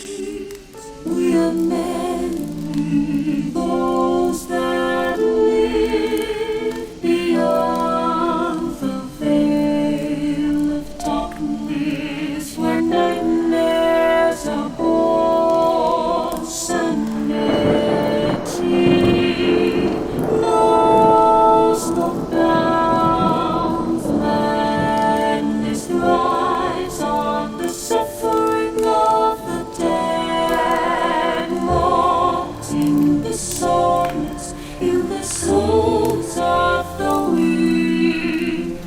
We are many, those that live beyond the veil of darkness, where nightmares are born. Sanity knows no bounds. Madness thrives on the suffering of the dead, wanting the souls in the souls of the weak.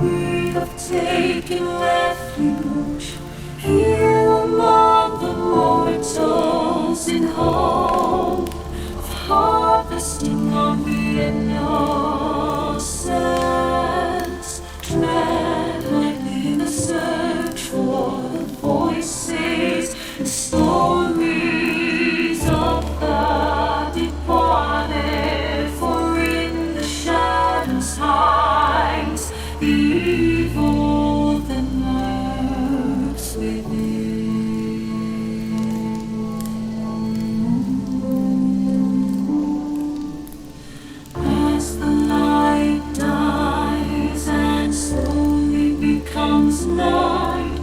We have taken refuge here among the mortals in hope of harvesting on the innocence. Tread lightly in the search for the voices and stories of the departed, for in the shadows hides the evil that lurks within. As the light dies and slowly becomes night,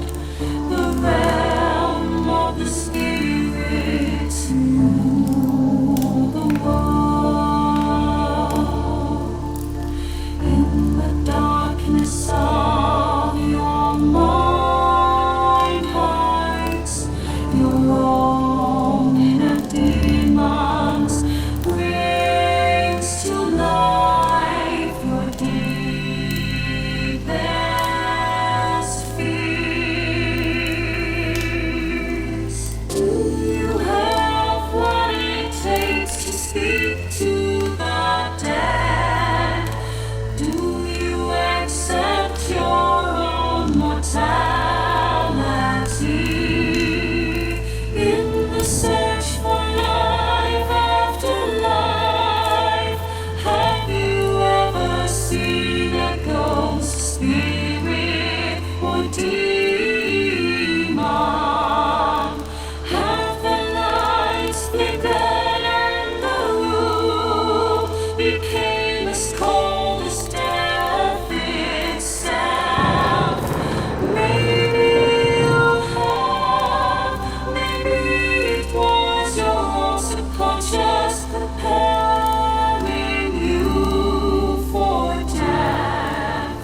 the realm of the spirits rule the world. In the darkness of your mind hides your own inner demons, brings to life your deepest fears. Do you have what it takes to speak to the dead? Do you accept your own mortality? In the search for life after life, have you ever seen a ghost, spirit, or demon? Have the lights flickered and the room became as cold as death itself? Maybe you have, maybe it was your own subconscious preparing you for death.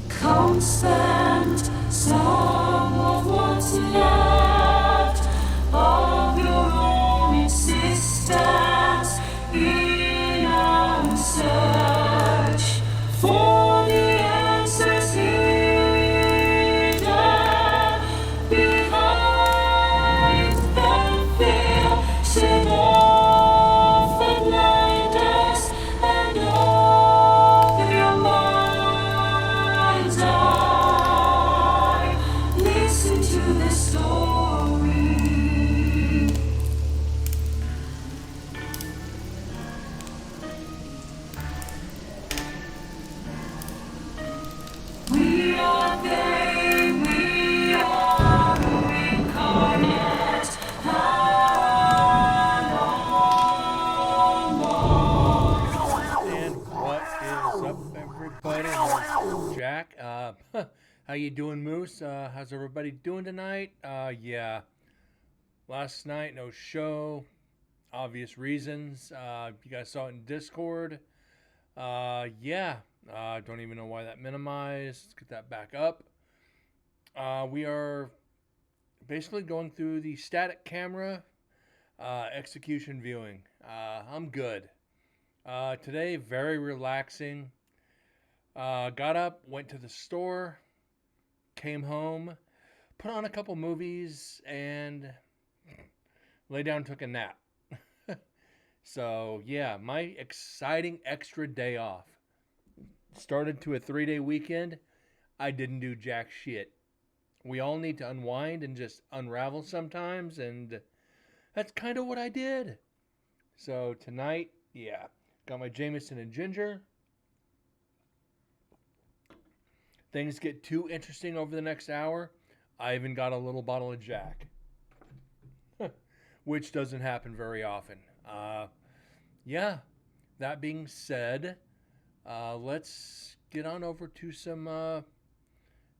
Come spend some of what's left of your own existence in our search for the answers hidden behind the veil. Shake off the blinders and open your mind's eye. Listen to the story. We are they, we are incarnate. And what is up, everybody? This is Jack. How you doing, Moose? How's everybody doing tonight? Yeah, last night no show, obvious reasons. You guys saw it in Discord. Yeah, don't even know why that minimized. Let's get that back up. We are basically going through the static camera execution viewing. I'm good. Today, very relaxing. Got up, went to the store, came home, put on a couple movies, and lay down, took a nap. So, yeah, my exciting extra day off. Started to a 3-day weekend. I didn't do jack shit. We all need to unwind and just unravel sometimes, and that's kind of what I did. So, tonight, yeah, got my Jameson and ginger. things get too interesting over the next hour, I even got a little bottle of Jack, which doesn't happen very often. Yeah, that being said, let's get on over to some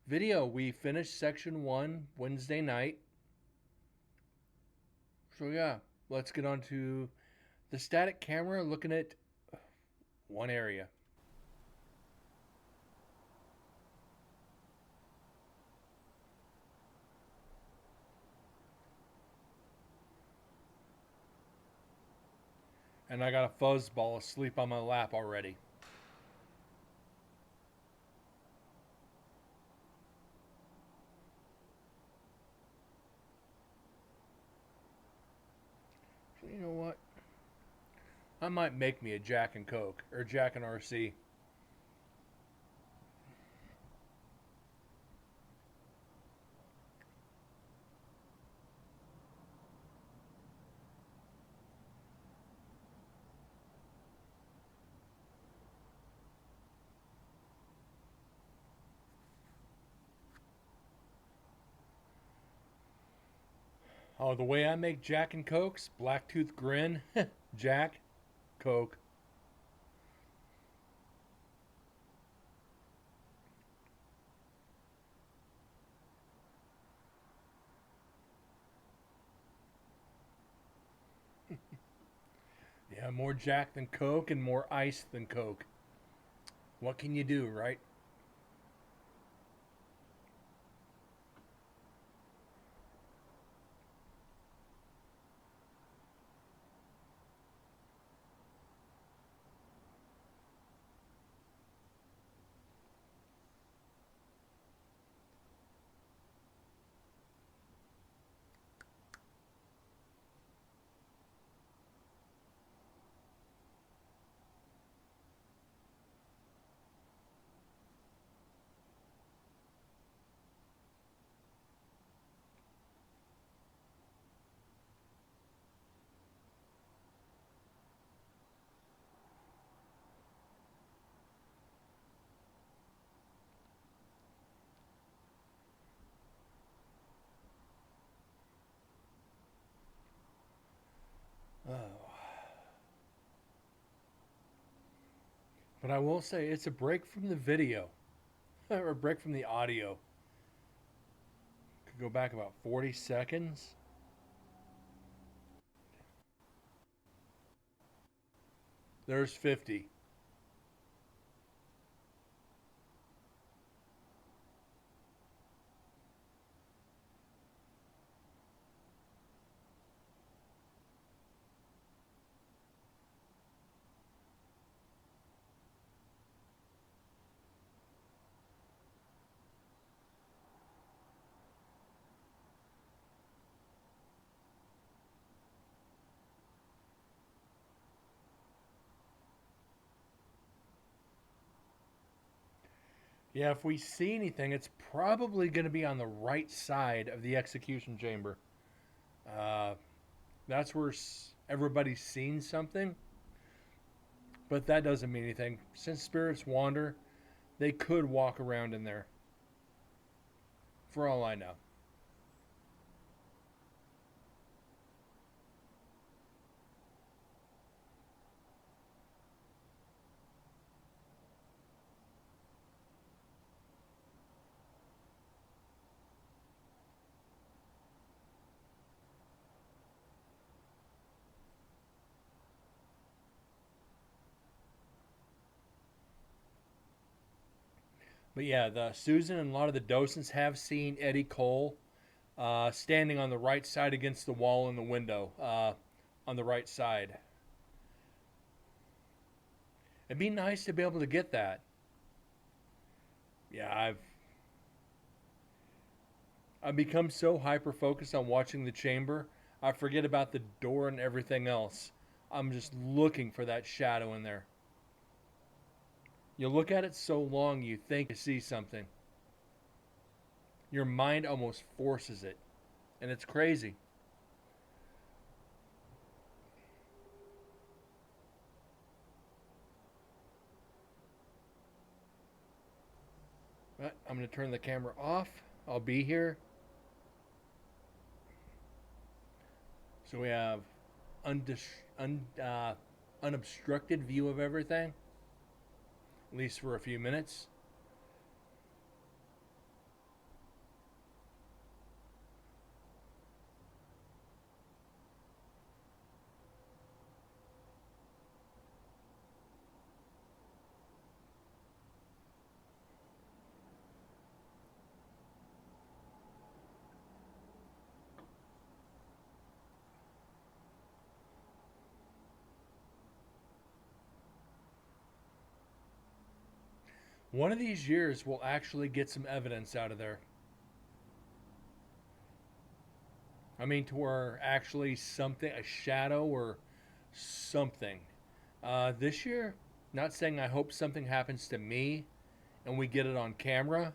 video. We finished section 1 Wednesday night. So, yeah, let's get on to the static camera looking at one area. And I got a fuzzball asleep on my lap already. So you know what? I might make me a Jack and Coke or Jack and RC. Oh, the way I make Jack and Cokes, Blacktooth Grin, Jack, Coke. Yeah, more Jack than Coke and more ice than Coke. What can you do, right? Oh. But I will say it's a break from the video, or a break from the audio. Could go back about 40 seconds. There's 50. Yeah, if we see anything, it's probably going to be on the right side of the execution chamber. Uh, that's where everybody's seen something, but that doesn't mean anything. Since spirits wander, they could walk around in there, for all I know. But yeah, the Susan and a lot of the docents have seen Eddie Cole standing on the right side against the wall in the window, on the right side. It'd be nice to be able to get that. Yeah, I've become so hyper focused on watching the chamber, I forget about the door and everything else. I'm just looking for that shadow in there. You look at it so long, you think you see something. Your mind almost forces it, and it's crazy. But I'm going to turn the camera off. I'll be here. So we have unobstructed view of everything, at least for a few minutes. One of these years we'll actually get some evidence out of there. I mean, to where actually something, a shadow or something. This year, not saying I hope something happens to me and we get it on camera.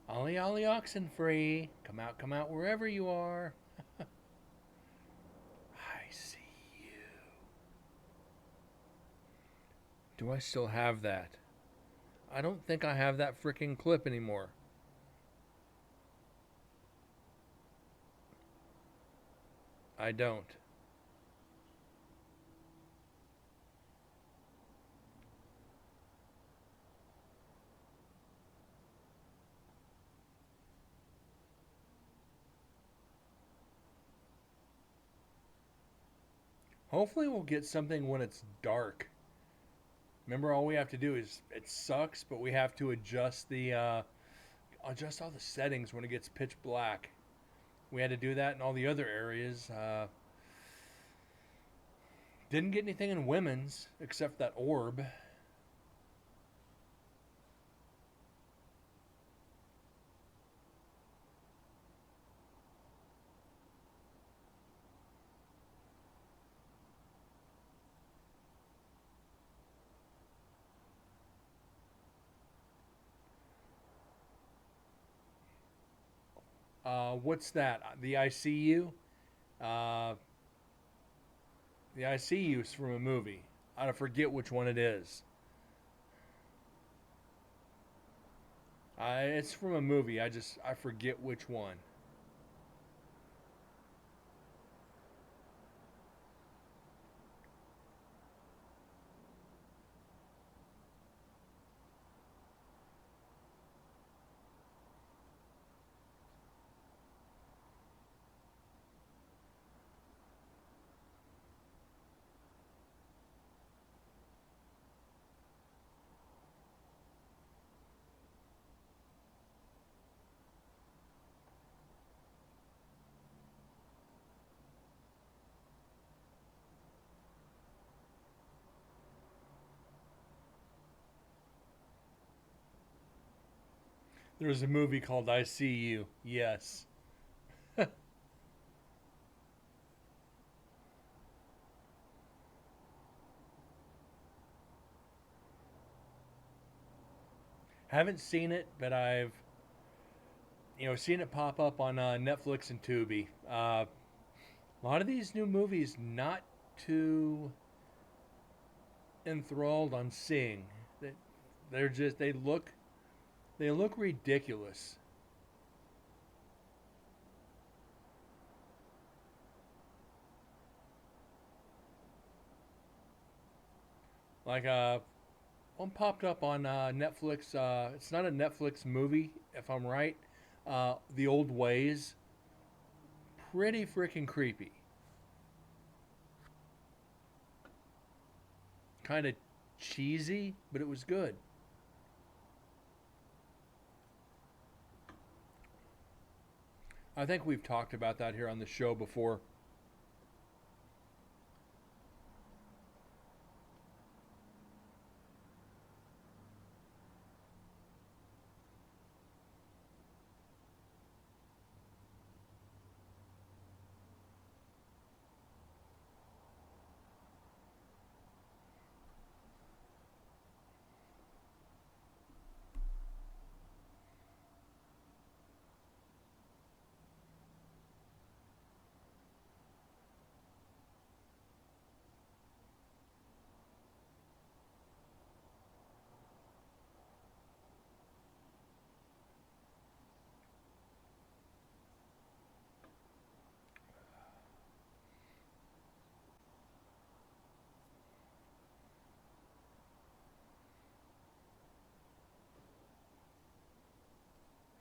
Ollie, ollie, oxen free. Come out wherever you are. I see you. Do I still have that? I don't think I have that freaking clip anymore. I don't. Hopefully we'll get something when it's dark. Remember, all we have to do is, it sucks, but we have to adjust all the settings when it gets pitch black. We had to do that in all the other areas. Didn't get anything in women's except that orb. What's that? The ICU? Uh, the ICU is from a movie. I forget which one it is. It's from a movie. I forget which one. There was a movie called ICU. Yes. Haven't seen it, but I've seen it pop up on Netflix and Tubi. A lot of these new movies not too enthralled on seeing. They're just they look ridiculous. Like one popped up on Netflix. It's not a Netflix movie, if I'm right. The Old Ways. Pretty freaking creepy. Kind of cheesy, but it was good. I think we've talked about that here on the show before.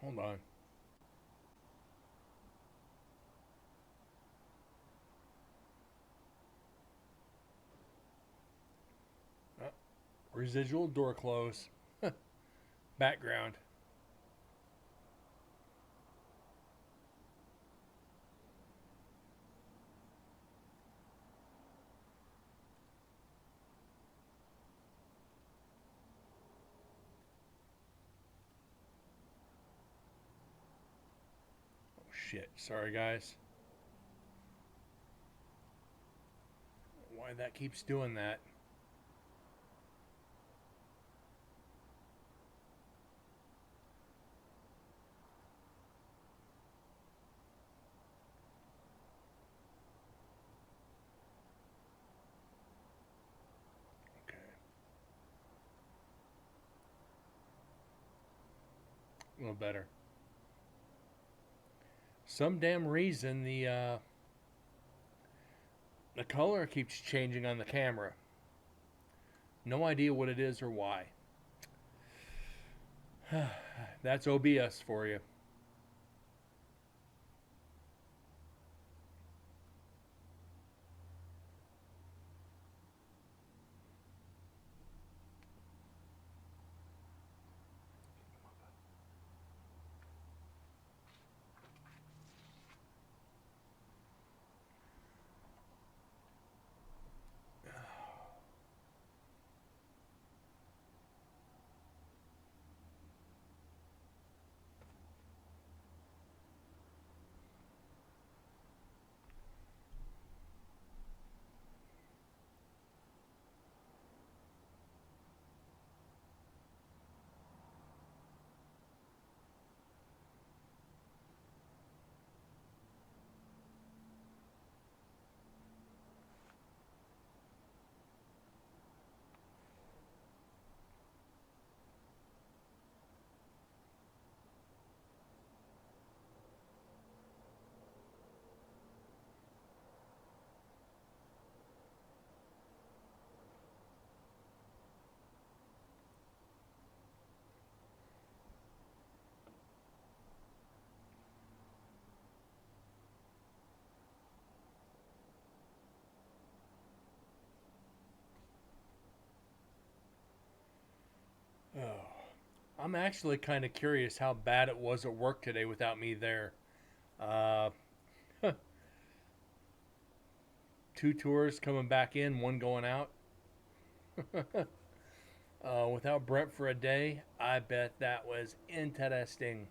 Hold on. Uh, Residual door close. Background. Oh shit. Sorry guys. Why that keeps doing that? Okay. A little better. Some damn reason the color keeps changing on the camera. No idea what it is or why. That's OBS for you. Oh. I'm actually kind of curious how bad it was at work today without me there. Uh, two tours coming back in, one going out. Without Brent for a day, I bet that was interesting.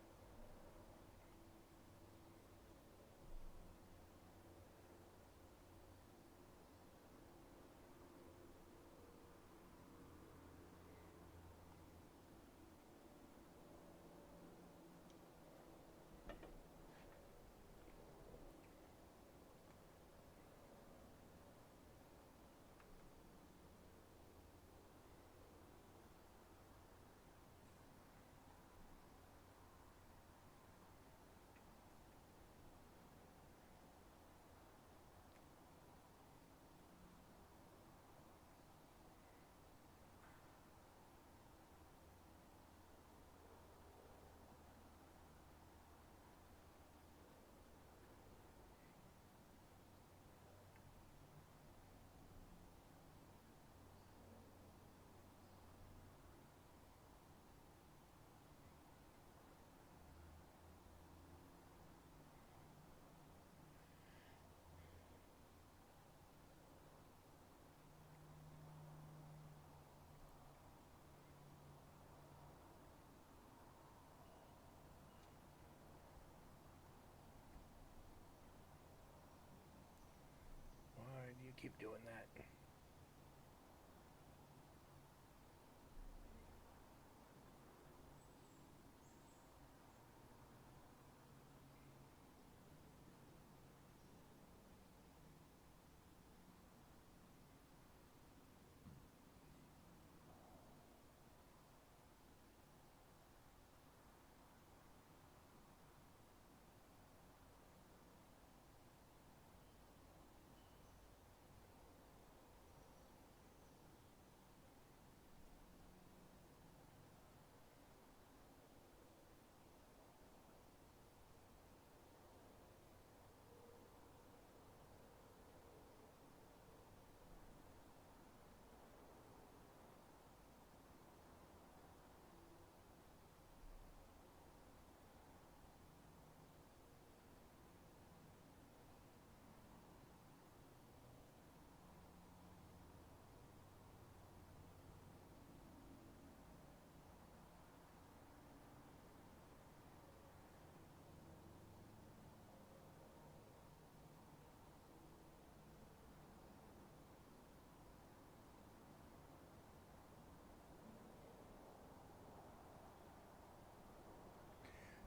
Why do you keep doing that?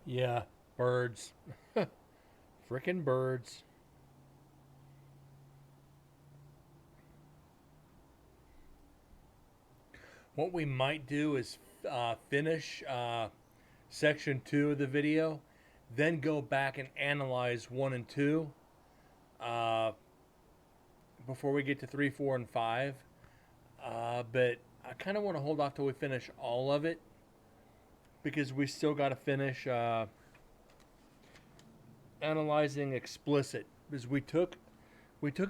Yeah, birds. Frickin' birds. What we might do is finish section 2 of the video, then go back and analyze 1 and 2 uh, before we get to 3, 4, and 5. But I kind of want to hold off till we finish all of it because we still got to finish analyzing explicit because we took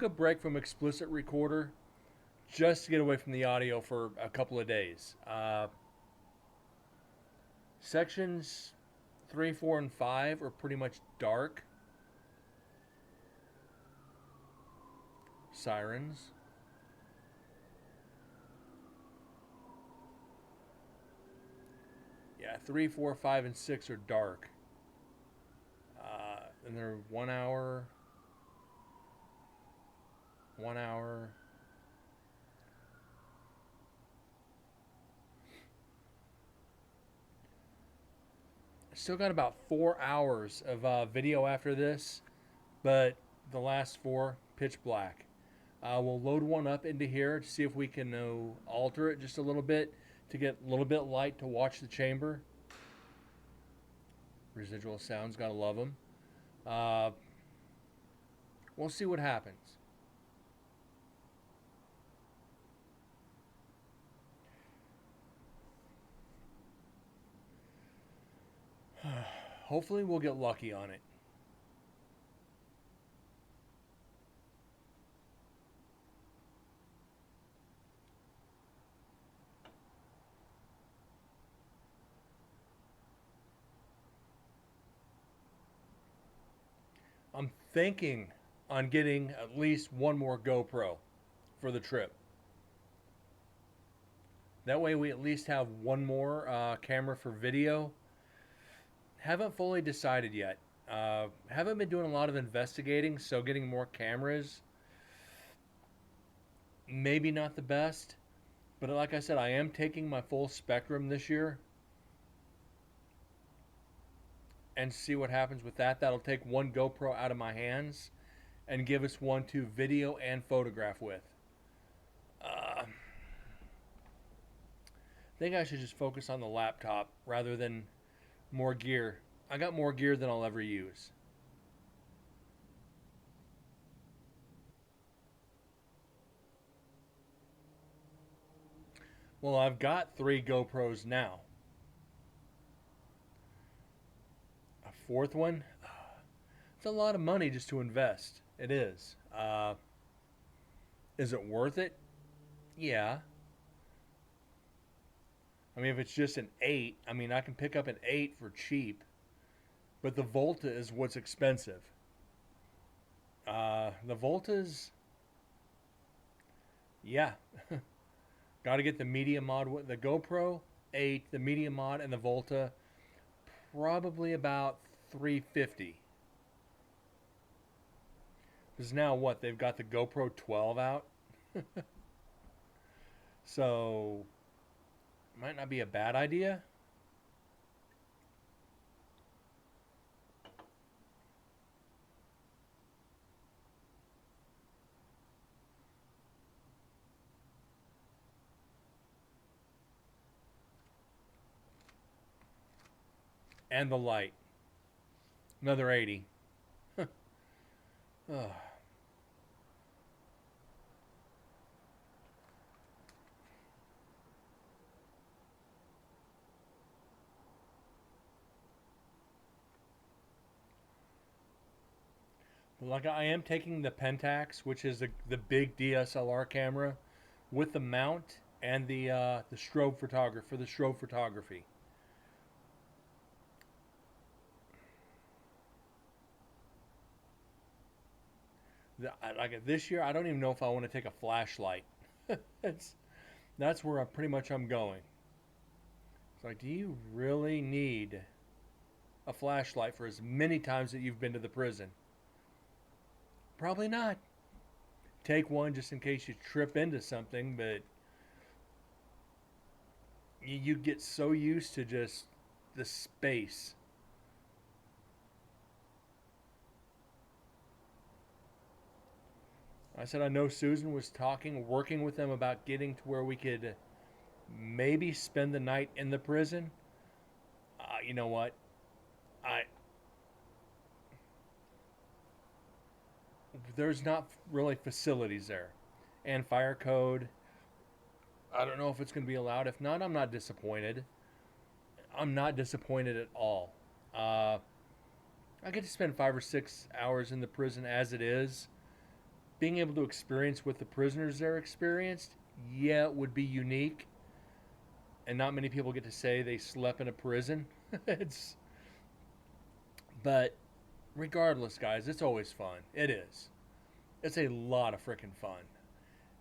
a break from explicit recorder just to get away from the audio for a couple of days. Sections 3, 4, and 5 are pretty much dark. Sirens. Yeah, 3, 4, 5, and 6 are dark. And they're 1 hour. 1 hour. Still got about 4 hours of video after this, but the last 4 pitch black. We'll load one up into here to see if we can alter it just a little bit to get a little bit light to watch the chamber. Residual sounds, gotta love them. We'll see what happens. Hopefully we'll get lucky on it. I'm thinking on getting at least one more GoPro for the trip. That way we at least have one more camera for video. Haven't fully decided yet. Haven't been doing a lot of investigating, so getting more cameras maybe not the best. But like I said, I am taking my full spectrum this year and see what happens with that. That'll take one GoPro out of my hands and give us one to video and photograph with. I think I should just focus on the laptop rather than more gear. I got more gear than I'll ever use. Well, I've got 3 GoPros now. A 4th one? It's a lot of money just to invest. It is. Is it worth it? Yeah. I mean, if it's just an 8, I mean, I can pick up an 8 for cheap. But the Volta is what's expensive. The Volta's... Yeah. Got to get the Media Mod, the GoPro 8, the Media Mod, and the Volta. Probably about $350. Because now what? They've got the GoPro 12 out. So, might not be a bad idea. And the light. Another 80. Oh. Like I am taking the Pentax, which is the big DSLR camera, with the mount and the strobe photography for the strobe photography. Like this year, I don't even know if I want to take a flashlight. That's where I'm going. It's like, do you really need a flashlight for as many times that you've been to the prison? Probably not. Take one just in case you trip into something, but you get so used to just the space I said I know Susan was working with them about getting to where we could maybe spend the night in the prison. You know what? I There's not really facilities there, and fire code. I don't know if it's going to be allowed. If not, I'm not disappointed. I'm not disappointed at all. Uh, I get to spend 5 or 6 hours in the prison as it is. Being able to experience what the prisoners there experienced, yeah, it would be unique. And not many people get to say they slept in a prison. it's, but regardless, guys, it's always fun. It is. It's a lot of freaking fun.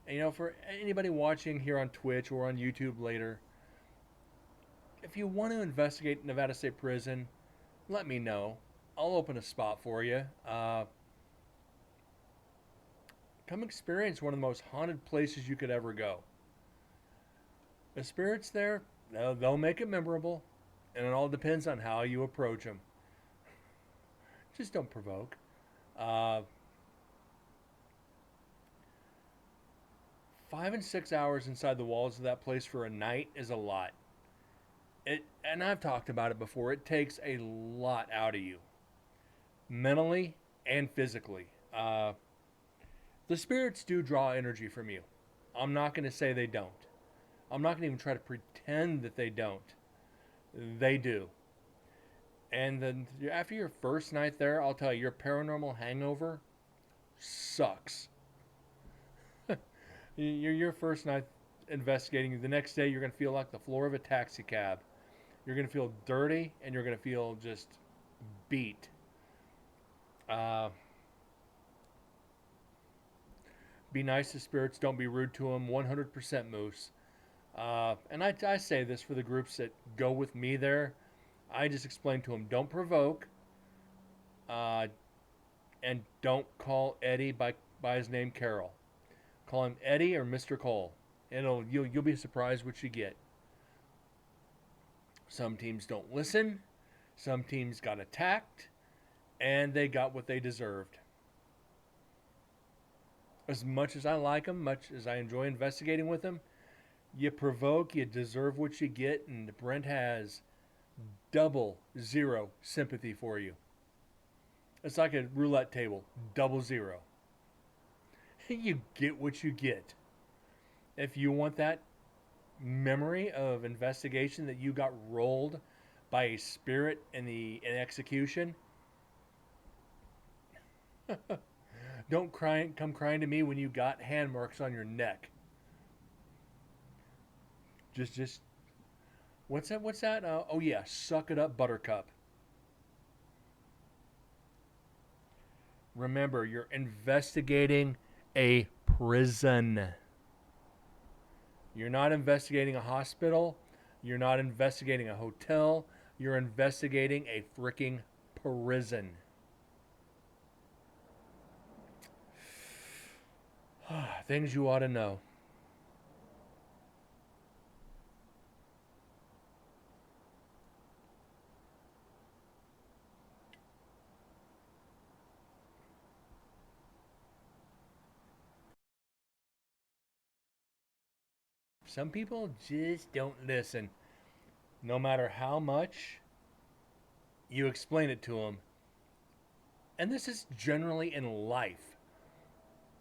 And for anybody watching here on Twitch or on YouTube later, if you want to investigate Nevada State Prison, let me know. I'll open a spot for you. Come experience one of the most haunted places you could ever go. The spirits there, they'll make it memorable, and it all depends on how you approach them. Just don't provoke. 5 and 6 hours inside the walls of that place for a night is a lot. And I've talked about it before. It takes a lot out of you, mentally and physically. The spirits do draw energy from you. I'm not going to say they don't. I'm not going to even try to pretend that they don't. They do. And then after your first night there, I'll tell you, your paranormal hangover sucks. Your first night investigating, the next day you're going to feel like the floor of a taxi cab. You're going to feel dirty, and you're going to feel just beat. Be nice to spirits. Don't be rude to them. 100% Moose. And I say this for the groups that go with me there. I just explain to them, don't provoke. And don't call Eddie by his name Carol. Call him Eddie or Mr. Cole. You'll be surprised what you get. Some teams don't listen. Some teams got attacked, and they got what they deserved. As much as I like them, much as I enjoy investigating with them, you provoke, you deserve what you get, and Brent has double zero sympathy for you. It's like a roulette table, 00. You get what you get. If you want that memory of investigation that you got rolled by a spirit in execution, don't come crying to me when you got hand marks on your neck. Just what's that? Oh yeah, suck it up, Buttercup. Remember, you're investigating a prison. You're not investigating a hospital. You're not investigating a hotel. You're investigating a freaking prison. Things you ought to know. Some people just don't listen. No matter how much you explain it to them. And this is generally in life.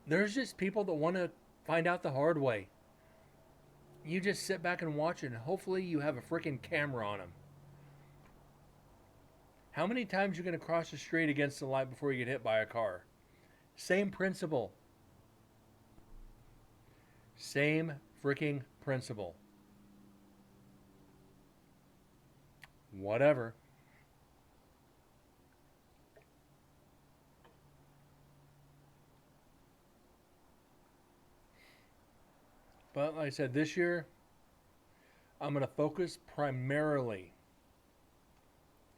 There's just people that want to find out the hard way. You just sit back and watch it, and hopefully you have a freaking camera on them. How many times are you going to cross the street against the light before you get hit by a car? Same principle. Same freaking principle. Whatever. But like I said, this year, I'm going to focus primarily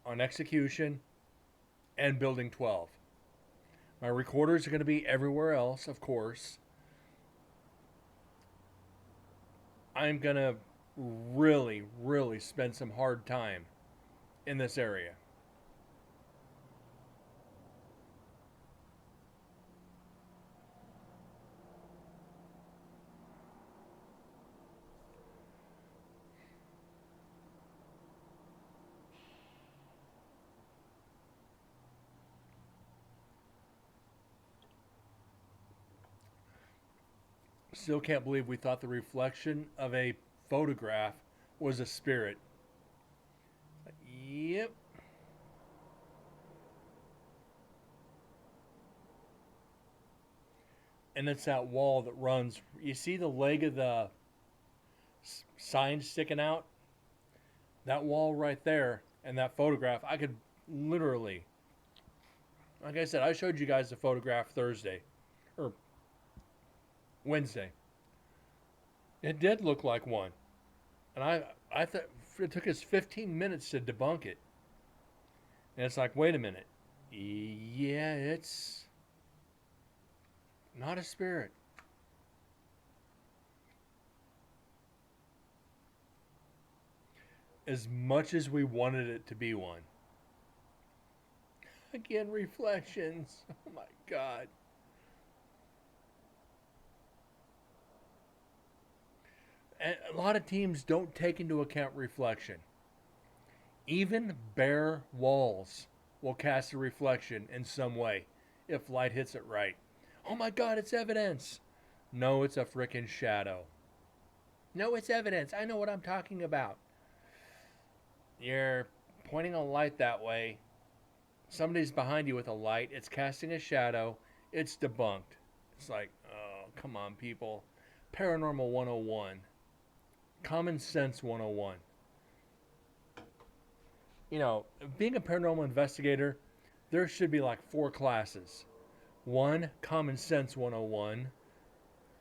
on execution and building 12. My recorders are going to be everywhere else, of course. I'm going to really, really spend some hard time in this area. Still can't believe we thought the reflection of a photograph was a spirit. Yep. And it's that wall that runs. You see the leg of the sign sticking out? That wall right there and that photograph, I could literally, like I said, I showed you guys the photograph Thursday or Wednesday. It did look like one. And I thought it took us 15 minutes to debunk it. And it's like, wait a minute. Yeah, it's not a spirit. As much as we wanted it to be one. Again, reflections. Oh my God. And a lot of teams don't take into account reflection. Even bare walls will cast a reflection in some way if light hits it right. Oh my God, it's evidence. No, it's a frickin' shadow. No, it's evidence. I know what I'm talking about. You're pointing a light that way. Somebody's behind you with a light. It's casting a shadow. It's debunked. It's like, oh, come on, people. Paranormal 101. Common Sense 101. You know, being a paranormal investigator, there should be like 4 classes. 1, Common Sense 101.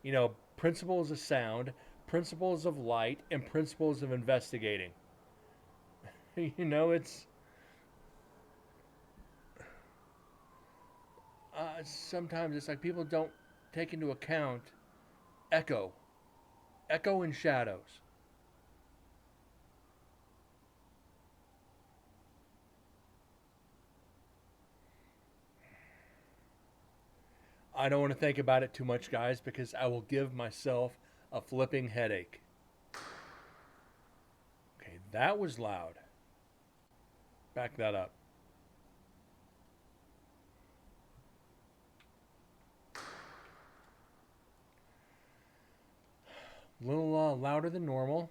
You know, principles of sound, principles of light, and principles of investigating. You know, it's sometimes it's like people don't take into account echo and shadows. I don't want to think about it too much, guys, because I will give myself a flipping headache. Okay, that was loud. Back that up. A little louder than normal.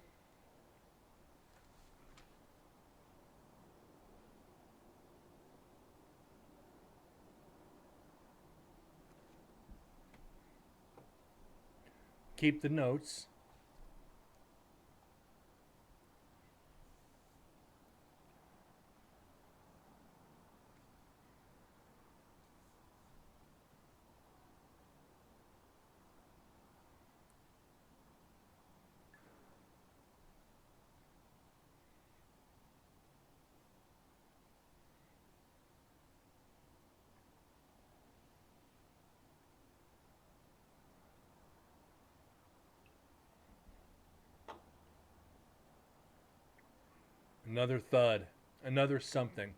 Keep the notes. Another thud. Another something.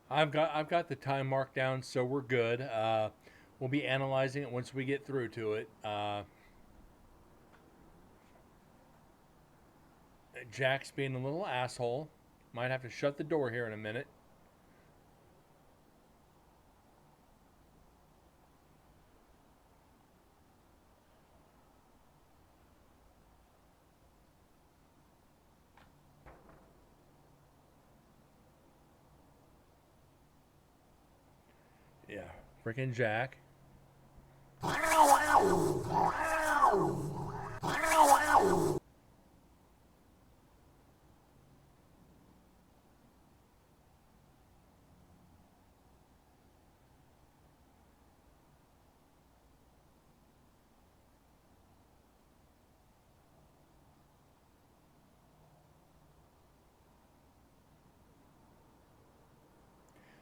I've got the time marked down, so we're good. We'll be analyzing it once we get through to it. Jack's being a little asshole. Might have to shut the door here in a minute. Yeah, freaking Jack.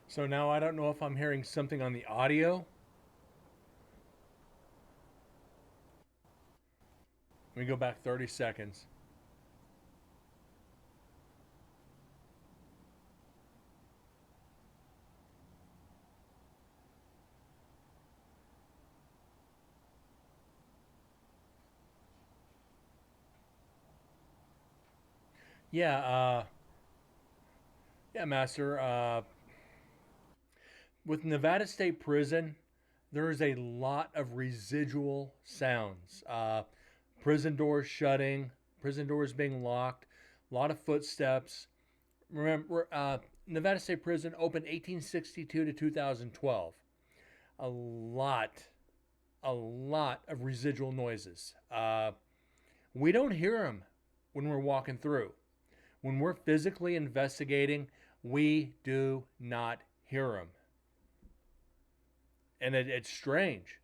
So now I don't know if I'm hearing something on the audio. Let me go back 30 seconds. Yeah, yeah, Master. With Nevada State Prison, there is a lot of residual sounds. Prison doors shutting, prison doors being locked, a lot of footsteps. Remember, Nevada State Prison opened 1862 to 2012. A lot, a lot of residual noises. We don't hear them when we're walking through. When we're physically investigating, we do not hear them. And it's strange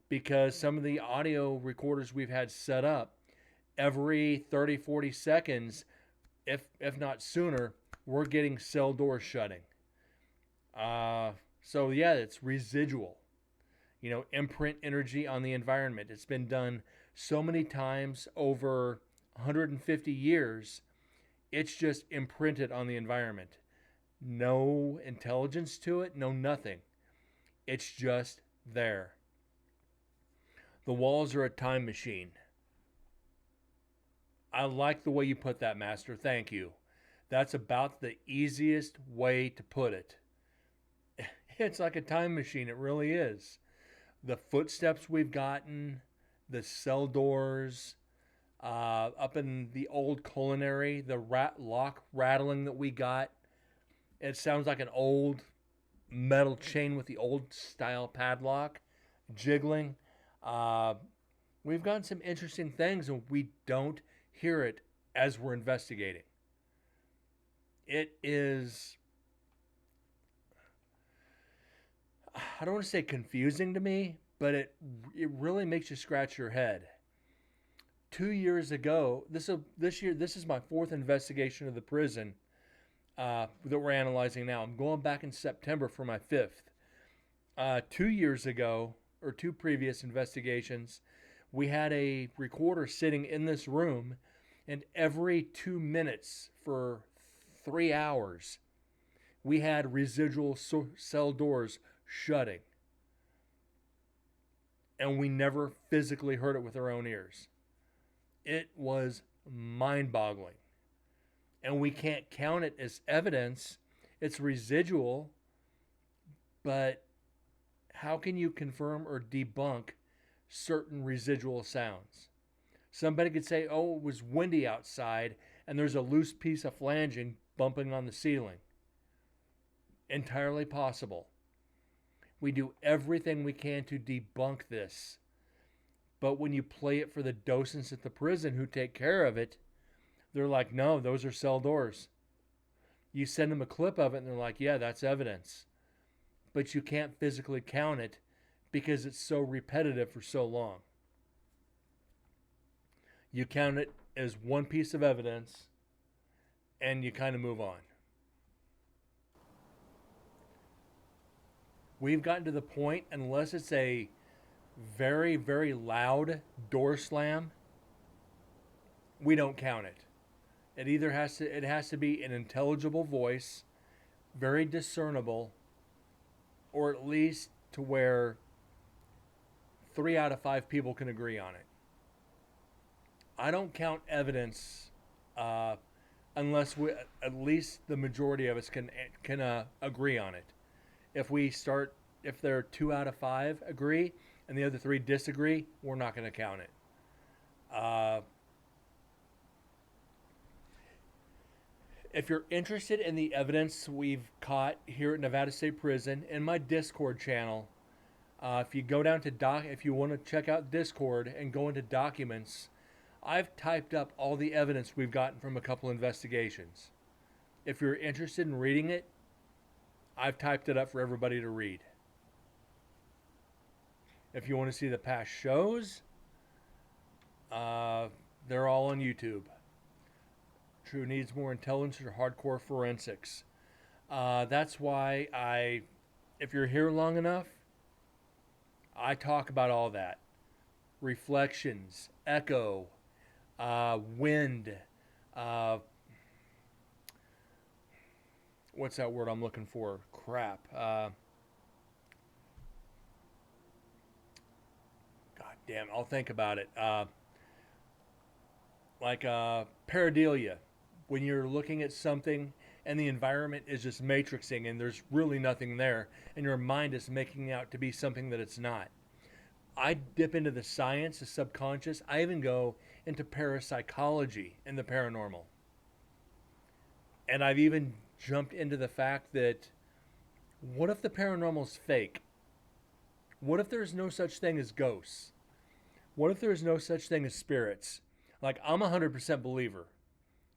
because some of the audio recorders we've had set up, every 30, 40 seconds, if not sooner, we're getting cell doors shutting. So yeah, it's residual. Imprint energy on the environment. It's been done so many times over 150 years. It's just imprinted on the environment. No intelligence to it, no nothing. It's just there. The walls are a time machine. I like the way you put that, Master. Thank you. That's about the easiest way to put it. It's like a time machine. It really is. The footsteps we've gotten, the cell doors, up in the old culinary, the lock rattling that we got. It sounds like an old metal chain with the old style padlock jiggling. Uh, we've gotten some interesting things, and we don't hear it as we're investigating. It is, I don't want to say confusing to me, but it really makes you scratch your head. 2 years ago, this year, this is my fourth investigation of the prison that we're analyzing now. I'm going back in September for my fifth. 2 years ago, or two previous investigations, we had a recorder sitting in this room, and every 2 minutes for 3 hours, we had residual cell doors shutting. And we never physically heard it with our own ears. It was mind boggling. And we can't count it as evidence. It's residual, but how can you confirm or debunk certain residual sounds? Somebody could say, oh, it was windy outside and there's a loose piece of flanging bumping on the ceiling. Entirely possible. We do everything we can to debunk this. But when you play it for the docents at the prison who take care of it, they're like, no, those are cell doors. You send them a clip of it and they're like, yeah, that's evidence. But you can't physically count it because it's so repetitive for so long. You count it as one piece of evidence and you kind of move on. We've gotten to the point, unless it's a very, very loud door slam, we don't count it. It has to be an intelligible voice, very discernible, or at least to where 3 out of 5 people can agree on it. I don't count evidence unless at least the majority of us can agree on it. If there are 2 out of 5 agree and the other 3 disagree, we're not going to count it. If you're interested in the evidence we've caught here at Nevada State Prison, in my Discord channel, if you go down to if you want to check out Discord and go into documents, I've typed up all the evidence we've gotten from a couple investigations. If you're interested in reading it, I've typed it up for everybody to read. If you want to see the past shows, they're all on YouTube. True Needs More Intelligence or Hardcore Forensics. That's why if you're here long enough, I talk about all that. Reflections, echo, wind, what's that word I'm looking for? Crap. God damn, I'll think about it. Like pareidolia, when you're looking at something and the environment is just matrixing and there's really nothing there and your mind is making out to be something that it's not. I dip into the science, the subconscious. I even go into parapsychology and the paranormal. And I've even jumped into the fact that what if the paranormal's fake? What if there's no such thing as ghosts? What if there's no such thing as spirits? Like, I'm a 100% believer.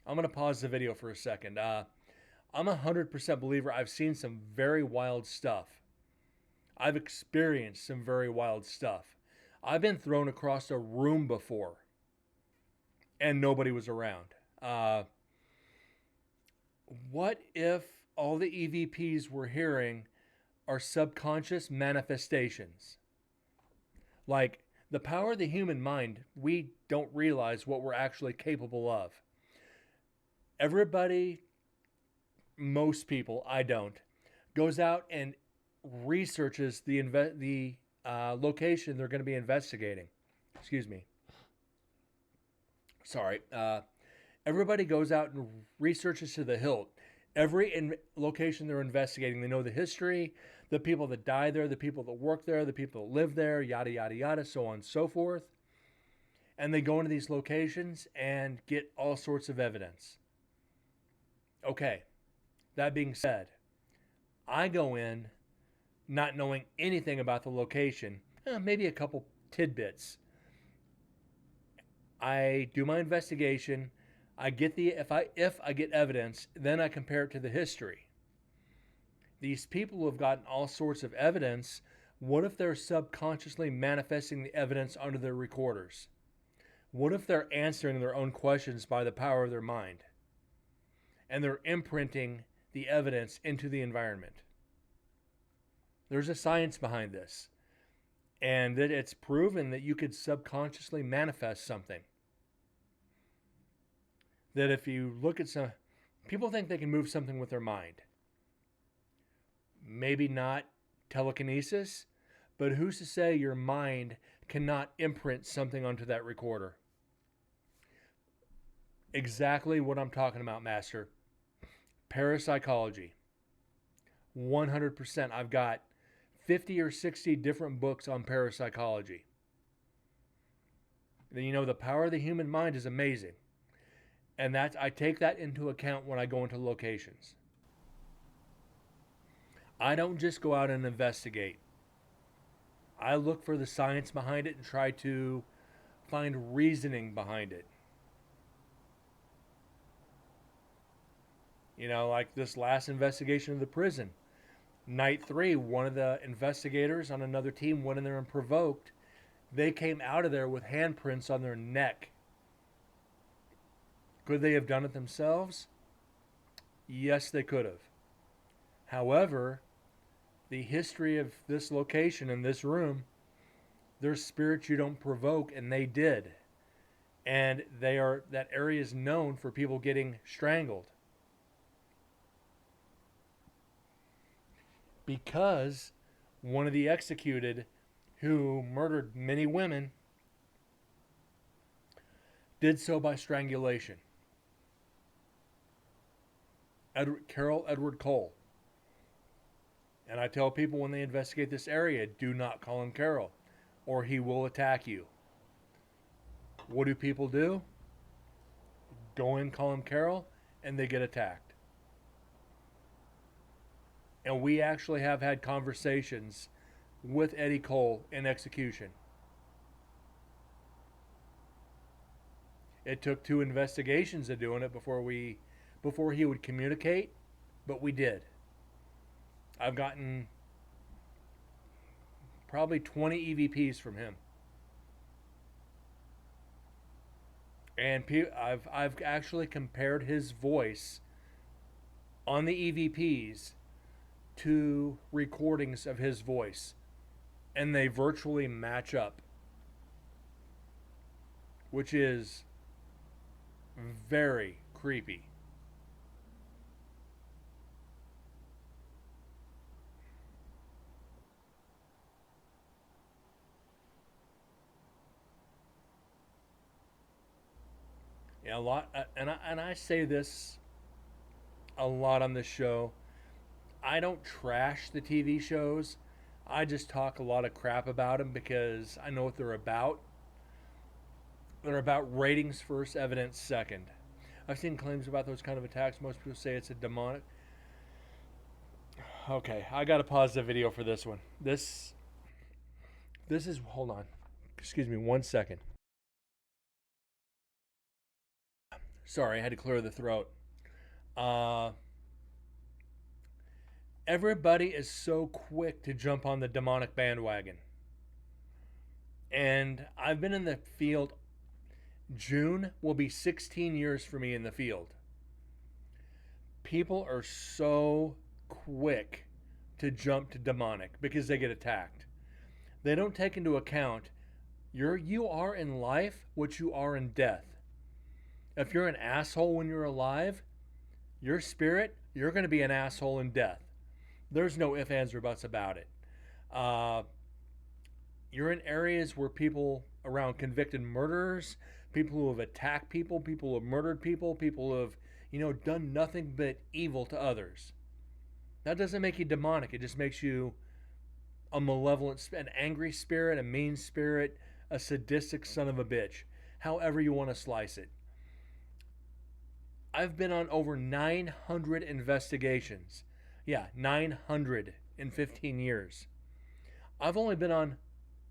I'm going to pause the video for a second. I'm a 100% believer. I've seen some very wild stuff. I've experienced some very wild stuff. I've been thrown across a room before and nobody was around. What if all the EVPs we're hearing are subconscious manifestations? Like, the power of the human mind, we don't realize what we're actually capable of. Everybody, most people, I don't, goes out and researches the location they're going to be investigating. Excuse me. Sorry. Everybody goes out and researches to the hilt. Every location they're investigating, they know the history, the people that die there, the people that work there, the people that live there, yada, yada, yada, so on and so forth. And they go into these locations and get all sorts of evidence. Okay, that being said, I go in not knowing anything about the location, maybe a couple tidbits. I do my investigation. I get if I get evidence, then I compare it to the history. These people who have gotten all sorts of evidence, what if they're subconsciously manifesting the evidence onto their recorders? What if they're answering their own questions by the power of their mind? And they're imprinting the evidence into the environment. There's a science behind this. And that it's proven that you could subconsciously manifest something. That if you look at some, people think they can move something with their mind. Maybe not telekinesis, but who's to say your mind cannot imprint something onto that recorder? Exactly what I'm talking about, Master. Parapsychology. 100%. I've got 50 or 60 different books on parapsychology. You know, the power of the human mind is amazing. And I take that into account when I go into locations. I don't just go out and investigate. I look for the science behind it and try to find reasoning behind it. You know, like this last investigation of the prison. Night 3, one of the investigators on another team went in there and provoked. They came out of there with handprints on their neck. Could they have done it themselves? Yes, they could have. However, the history of this location and this room, there's spirits you don't provoke, and they did. And that area is known for people getting strangled. Because one of the executed who murdered many women did so by strangulation. Carol Edward Cole. And I tell people when they investigate this area, do not call him Carol, or he will attack you. What do people do? Go in, call him Carol, and they get attacked. And we actually have had conversations with Eddie Cole in execution. It took 2 investigations of doing it before he would communicate, but we did. I've gotten probably 20 EVPs from him. And I've actually compared his voice on the EVPs to recordings of his voice, and they virtually match up, which is very creepy. A lot, and I say this a lot on this show. I don't trash the TV shows. I just talk a lot of crap about them because I know what they're about. They're about ratings first, evidence second. I've seen claims about those kind of attacks. Most people say it's a demonic. Okay, I gotta pause the video for this one. This is, hold on. Excuse me 1 second. Sorry, I had to clear the throat. Uh, Everybody is so quick to jump on the demonic bandwagon. And I've been in the field. June will be 16 years for me in the field. People are so quick to jump to demonic because they get attacked. They don't take into account you are in life what you are in death. If you're an asshole when you're alive, your spirit, you're going to be an asshole in death. There's no ifs, ands, or buts about it. You're in areas where people around convicted murderers, people who have attacked people who have murdered people who have, done nothing but evil to others. That doesn't make you demonic. It just makes you a malevolent, an angry spirit, a mean spirit, a sadistic son of a bitch. However you want to slice it. I've been on over 900 investigations. Yeah, 900 in 15 years. I've only been on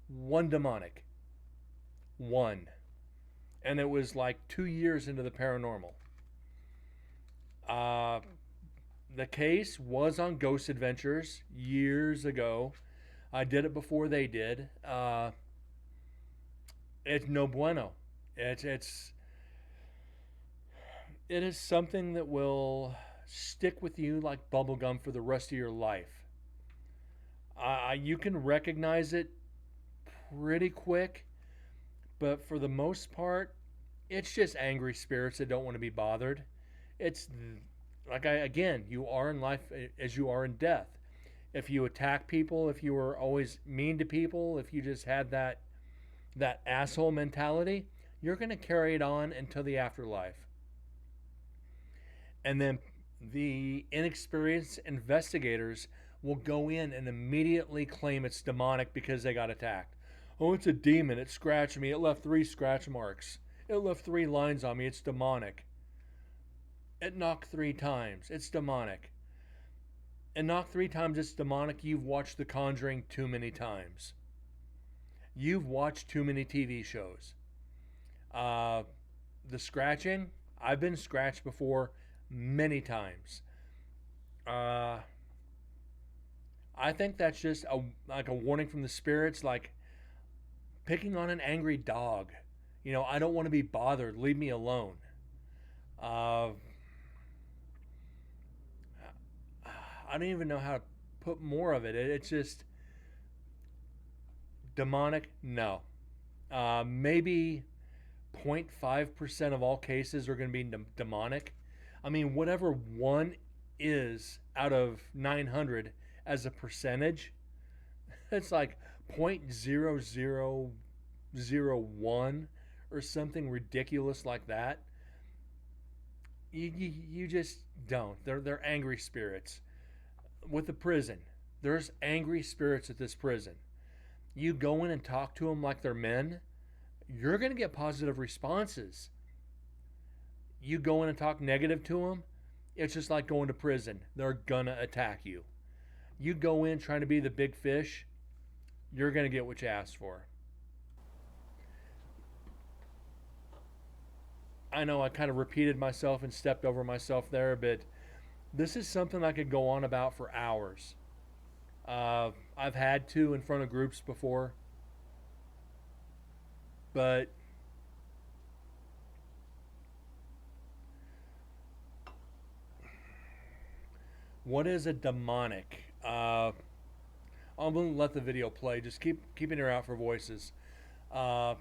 one demonic. One. And it was like 2 years into the paranormal. The case was on Ghost Adventures years ago. I did it before they did. It's no bueno. It is something that will stick with you like bubblegum for the rest of your life. You can recognize it pretty quick, but for the most part, it's just angry spirits that don't want to be bothered. It's like you are in life as you are in death. If you attack people, if you were always mean to people, if you just had that asshole mentality, you're going to carry it on until the afterlife. And then the inexperienced investigators will go in and immediately claim it's demonic because they got attacked. Oh, it's a demon. It scratched me. It left 3 scratch marks. It left 3 lines on me. It's demonic. It knocked 3 times. It's demonic. It knocked 3 times. It's demonic. You've watched The Conjuring too many times. You've watched too many TV shows. The scratching, I've been scratched before many times. I think that's just like a warning from the spirits, like picking on an angry dog. I don't want to be bothered. Leave me alone. I don't even know how to put more of it. It's just demonic. No. Maybe 0.5% of all cases are going to be demonic. I mean, whatever one is out of 900 as a percentage, it's like 0.0001 or something ridiculous like that. You just don't. They're angry spirits. With the prison, there's angry spirits at this prison. You go in and talk to them like they're men, you're going to get positive responses. You go in and talk negative to them, it's just like going to prison. They're going to attack you. You go in trying to be the big fish, you're going to get what you asked for. I know I kind of repeated myself and stepped over myself there, but this is something I could go on about for hours. I've had to in front of groups before, but what is a demonic? I'm going to let the video play. Just keep an ear out for voices. Let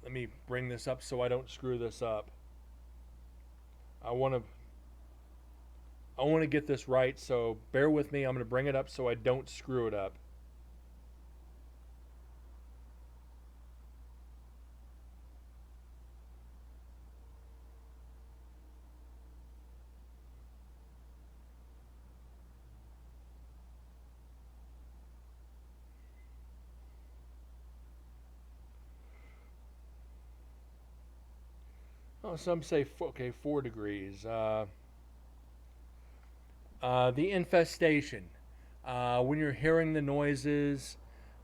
me bring this up so I don't screw this up. I want to get this right, so bear with me. I'm going to bring it up so I don't screw it up. Oh, some say okay, 4 degrees. The infestation. When you're hearing the noises,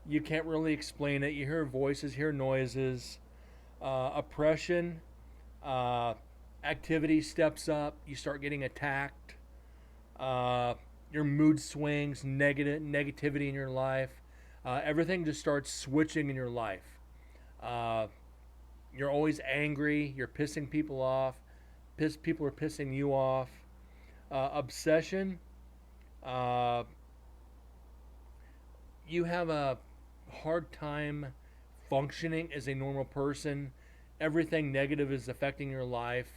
you can't really explain it. You hear voices, hear noises. Oppression. Uh, Activity steps up. You start getting attacked. Uh, your mood swings, negativity in your life. Everything just starts switching in your life. Uh, you're always angry. You're pissing people off. People are pissing you off. Obsession. Uh, you have a hard time functioning as a normal person. Everything negative is affecting your life.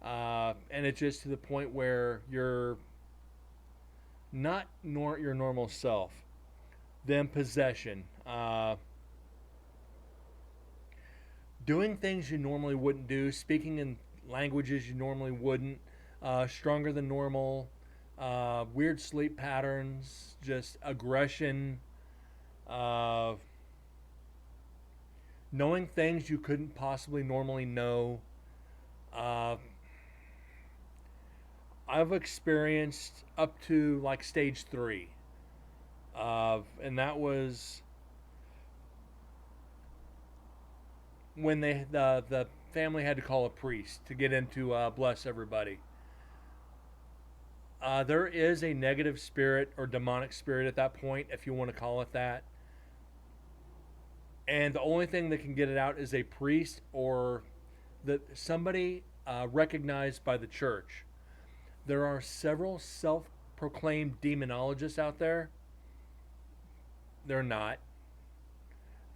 And it's just to the point where you're not your normal self. Then possession. Doing things you normally wouldn't do, speaking in languages you normally wouldn't, stronger than normal, weird sleep patterns, just aggression, uh, knowing things you couldn't possibly normally know. Uh, I've experienced up to like stage 3, and that was when the family had to call a priest to get in to bless everybody. There is a negative spirit or demonic spirit at that point, if you want to call it that. And the only thing that can get it out is a priest or somebody recognized by the church. There are several self-proclaimed demonologists out there. They're not.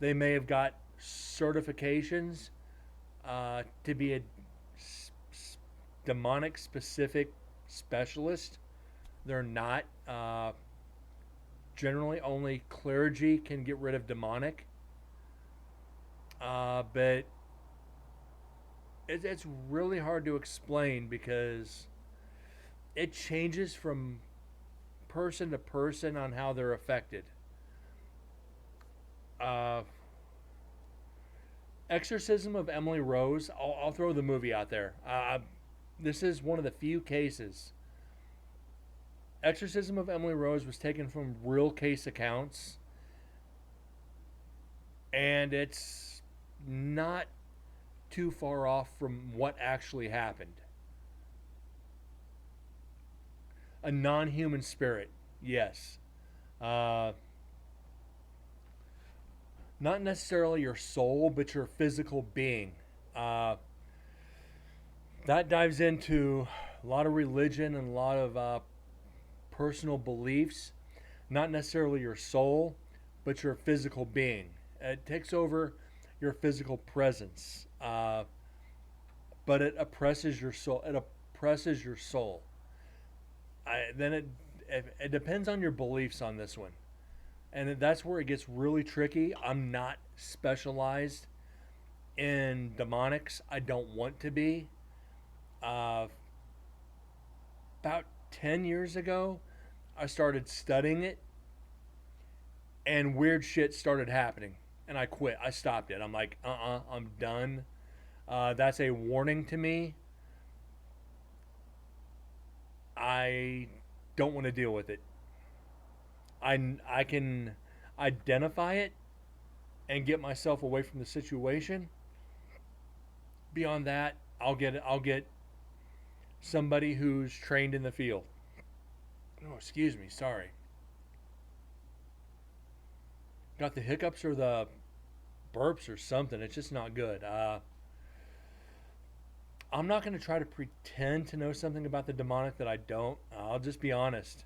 They may have got certifications to be a demonic specific specialist. They're not. Generally, only clergy can get rid of demonic. But it's really hard to explain because it changes from person to person on how they're affected. Uh, Exorcism of Emily Rose. I'll throw the movie out there. This is one of the few cases. Exorcism of Emily Rose was taken from real case accounts, and it's not too far off from what actually happened. A non human spirit, yes. Uh, Not necessarily your soul, but your physical being. Uh, that dives into a lot of religion and a lot of personal beliefs. Not necessarily your soul, but your physical being. It takes over your physical presence, but it oppresses your soul. It oppresses your soul. Then it depends on your beliefs on this one, and that's where it gets really tricky. I'm not specialized in demonics. I don't want to be. Uh, about 10 years ago, I started studying it, and weird shit started happening. And I quit. I stopped it. I'm like, I'm done. That's a warning to me. I don't want to deal with it. I can identify it and get myself away from the situation. Beyond that, I'll get somebody who's trained in the field. Oh, excuse me. Sorry. Got the hiccups or the burps or something. It's just not good. I'm not going to try to pretend to know something about the demonic that I don't. I'll just be honest.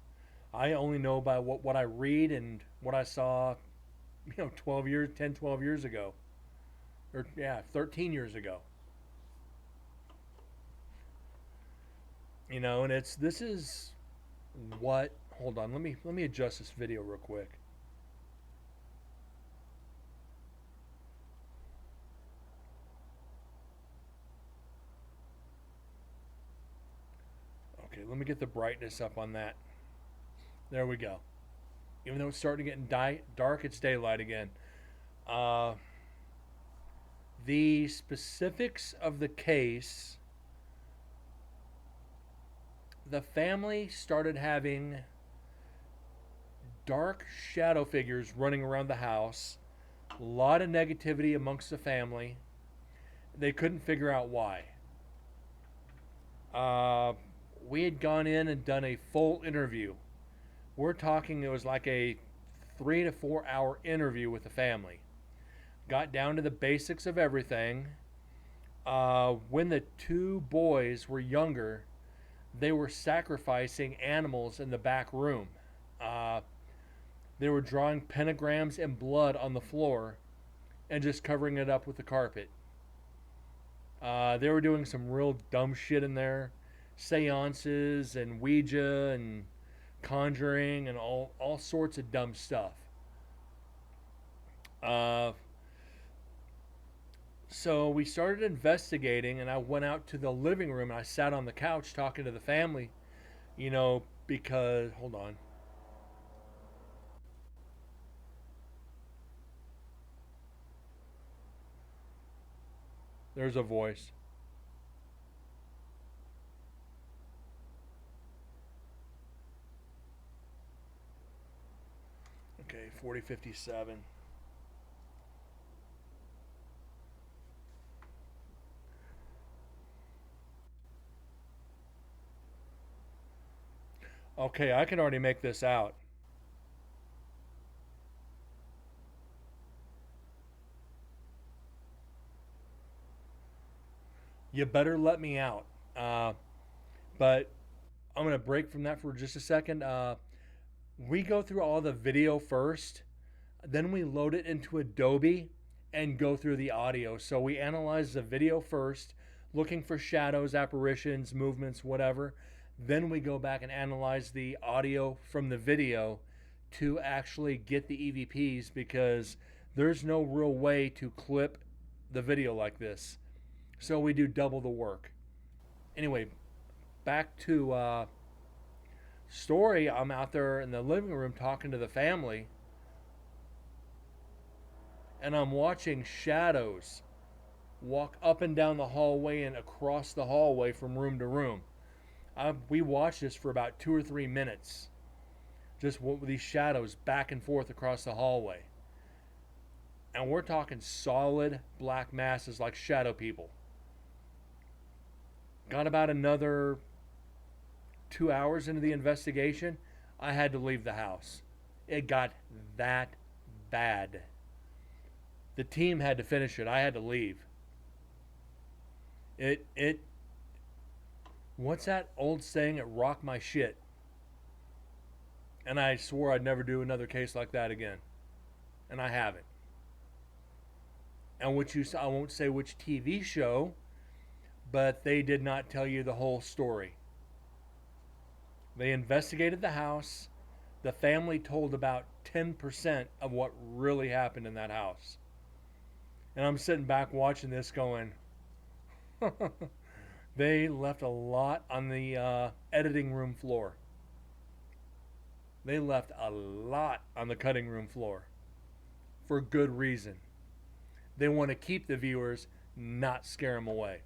I only know by what I read and what I saw, 12 years ago. Or, yeah, 13 years ago. And this is what, hold on, let me adjust this video real quick. Okay, let me get the brightness up on that. There we go. Even though it's starting to get dark, it's daylight again. The specifics of the case, the family started having dark shadow figures running around the house. A lot of negativity amongst the family. They couldn't figure out why. Uh, we had gone in and done a full interview. We're talking, it was like a 3 to 4 hour interview with the family. Got down to the basics of everything. When the two boys were younger, they were sacrificing animals in the back room. Uh, they were drawing pentagrams and blood on the floor and just covering it up with the carpet. They were doing some real dumb shit in there, seances and Ouija and conjuring and all sorts of dumb stuff. Uh, so we started investigating, and I went out to the living room and I sat on the couch talking to the family, because hold on. There's a voice. Okay, 4057. Okay, I can already make this out. You better let me out. But I'm going to break from that for just a second. We go through all the video first, then we load it into Adobe and go through the audio. So we analyze the video first, looking for shadows, apparitions, movements, whatever. Then we go back and analyze the audio from the video to actually get the EVPs, because there's no real way to clip the video like this. So we do double the work. Anyway, back to story. I'm out there in the living room talking to the family, and I'm watching shadows walk up and down the hallway and across the hallway from room to room. We watched this for about 2 or 3 minutes, just with these shadows back and forth across the hallway. And we're talking solid black masses like shadow people. Got about another 2 hours into the investigation, I had to leave the house. It got that bad. The team had to finish it. I had to leave. What's that old saying? It rocked my shit. And I swore I'd never do another case like that again. And I haven't. And I won't say which TV show, but they did not tell you the whole story. They investigated the house. The family told about 10% of what really happened in that house. And I'm sitting back watching this going, they left a lot on the editing room floor. They left a lot on the cutting room floor for good reason. They want to keep the viewers, not scare them away.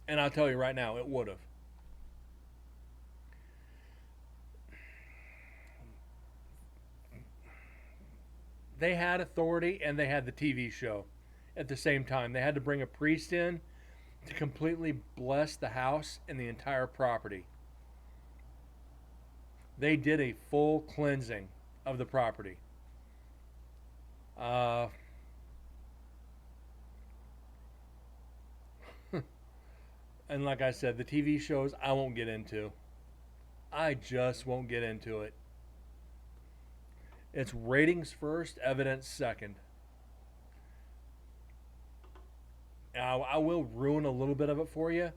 And I'll tell you right now, it would have. They had authority and they had the TV show at the same time. They had to bring a priest in to completely bless the house and the entire property. They did a full cleansing of the property. Uh, and like I said, the TV shows I won't get into. I just won't get into it. It's ratings first, evidence second. Now, I will ruin a little bit of it for you.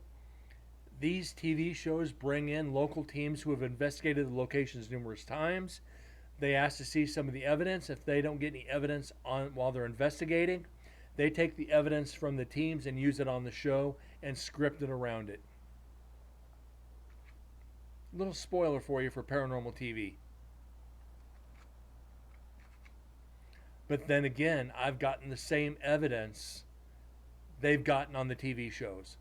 These TV shows bring in local teams who have investigated the locations numerous times. They ask to see some of the evidence. If they don't get any evidence on while they're investigating, they take the evidence from the teams and use it on the show and script it around it. Little spoiler for you for paranormal TV. But then again, I've gotten the same evidence they've gotten on the TV shows.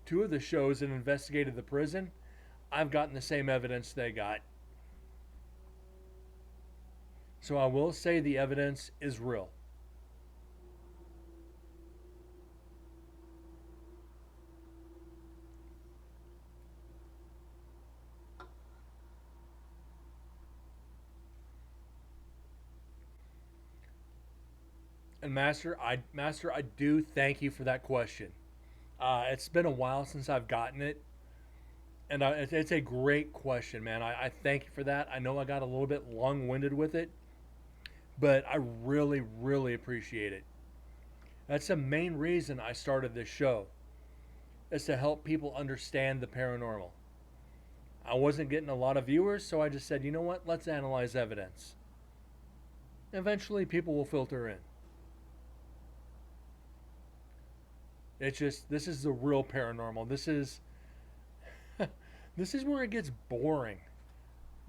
Two of the shows that investigated the prison, I've gotten the same evidence they got. So I will say the evidence is real. And Master, I do thank you for that question. It's been a while since I've gotten it, and it's a great question, man. I thank you for that. I know I got a little bit long-winded with it, but I really, really appreciate it. That's the main reason I started this show, is to help people understand the paranormal. I wasn't getting a lot of viewers, so I just said, you know what? Let's analyze evidence. Eventually, people will filter in. It's just, this is the real paranormal. This is this is where it gets boring.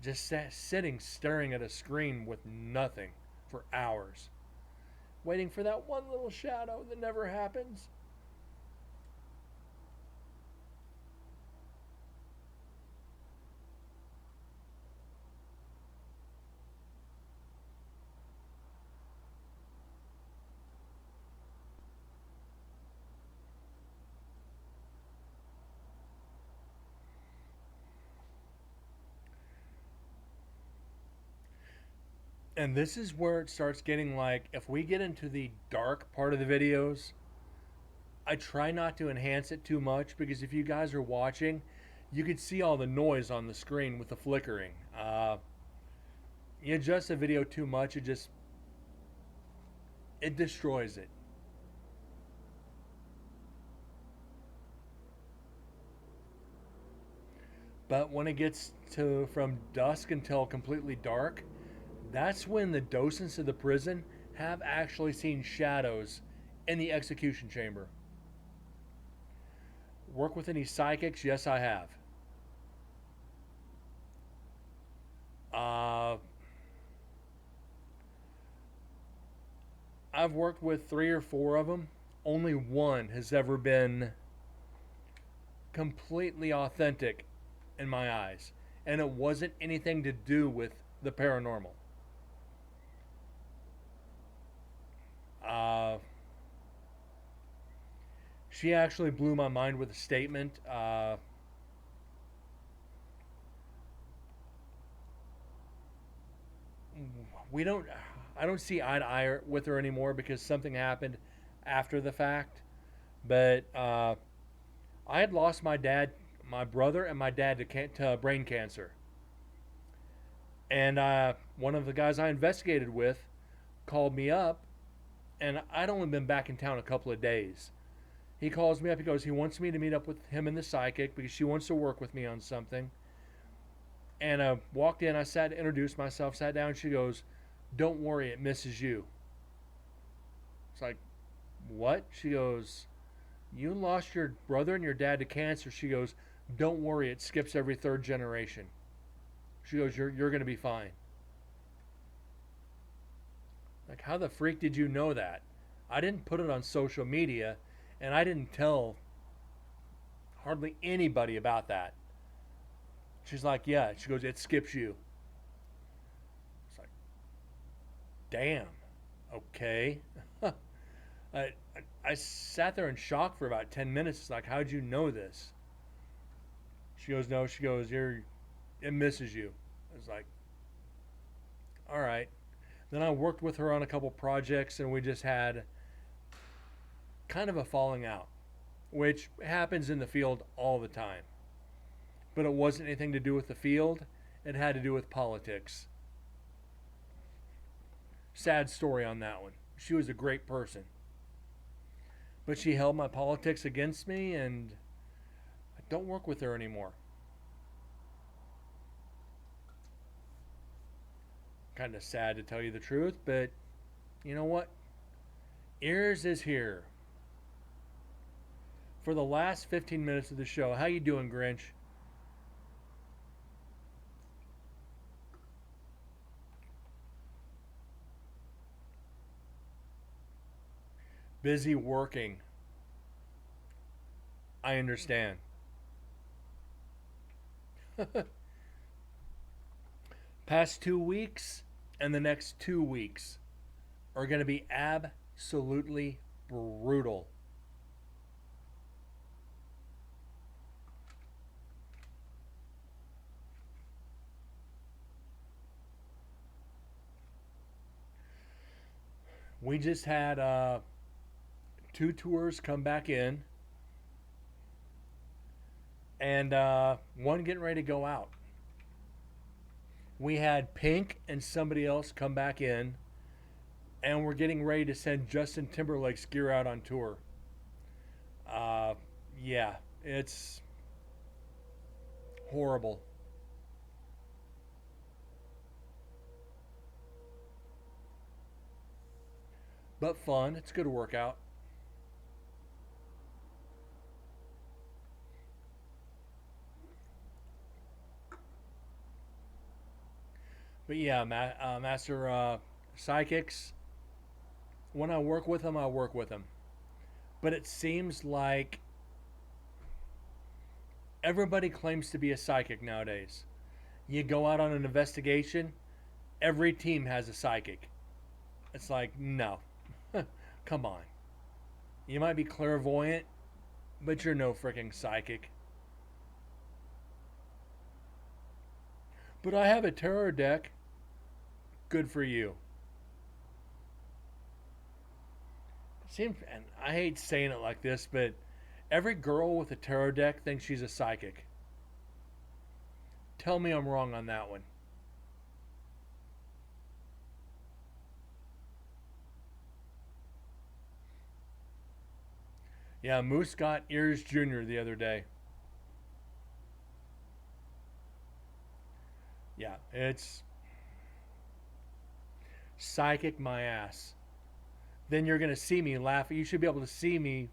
Just sitting staring at a screen with nothing for hours, waiting for that one little shadow that never happens. And this is where it starts getting like, if we get into the dark part of the videos, I try not to enhance it too much, because if you guys are watching, you could see all the noise on the screen with the flickering. You adjust the video too much, it destroys it. But when it gets to from dusk until completely dark, that's when the docents of the prison have actually seen shadows in the execution chamber. Work with any psychics? Yes, I have. Uh, I've worked with 3 or 4 of them. Only one has ever been completely authentic in my eyes, and it wasn't anything to do with the paranormal. Uh, she actually blew my mind with a statement. We don't, I don't see eye to eye with her anymore because something happened after the fact. But I had lost my dad, my brother, and my dad to brain cancer. And one of the guys I investigated with called me up, and I'd only been back in town a couple of days. He calls me up. He goes, he wants me to meet up with him and the psychic because she wants to work with me on something. And I walked in. I sat, introduced myself, sat down. She goes, "Don't worry, it misses you." It's like, what? She goes, "You lost your brother and your dad to cancer." She goes, "Don't worry, it skips every third generation." She goes, you're going to be fine." Like, how the freak did you know that? I didn't put it on social media, and I didn't tell hardly anybody about that. She's like, "Yeah." She goes, "It skips you." It's like, damn. Okay. I, I, I sat there in shock for about 10 minutes. It's like, how'd you know this? She goes, "No." She goes, it misses you." It's like, all right. Then I worked with her on a couple projects, and we just had kind of a falling out, which happens in the field all the time. But it wasn't anything to do with the field, it had to do with politics. Sad story on that one. She was a great person, but she held my politics against me, and I don't work with her anymore. Kind of sad to tell you the truth, but you know what? Ears is here. For the last 15 minutes of the show, how you doing, Grinch? busy working. I understand. Past 2 weeks and the next 2 weeks are going to be absolutely brutal. We just had two tours come back in, and one getting ready to go out. We had Pink and somebody else come back in, and we're getting ready to send Justin Timberlake's gear out on tour. Uh, yeah, it's horrible. But fun. It's a good workout. But yeah, Master Psychics, when I work with them, I work with them. But it seems like everybody claims to be a psychic nowadays. You go out on an investigation, every team has a psychic. It's like, no. Come on. You might be clairvoyant, but you're no freaking psychic. But I have a tarot deck. Good for you. Seems, and I hate saying it like this, but every girl with a tarot deck thinks she's a psychic. Tell me I'm wrong on that one. Yeah, Moose got Ears Jr. the other day. Yeah, it's psychic my ass. Then you're gonna see me laugh. You should be able to see me.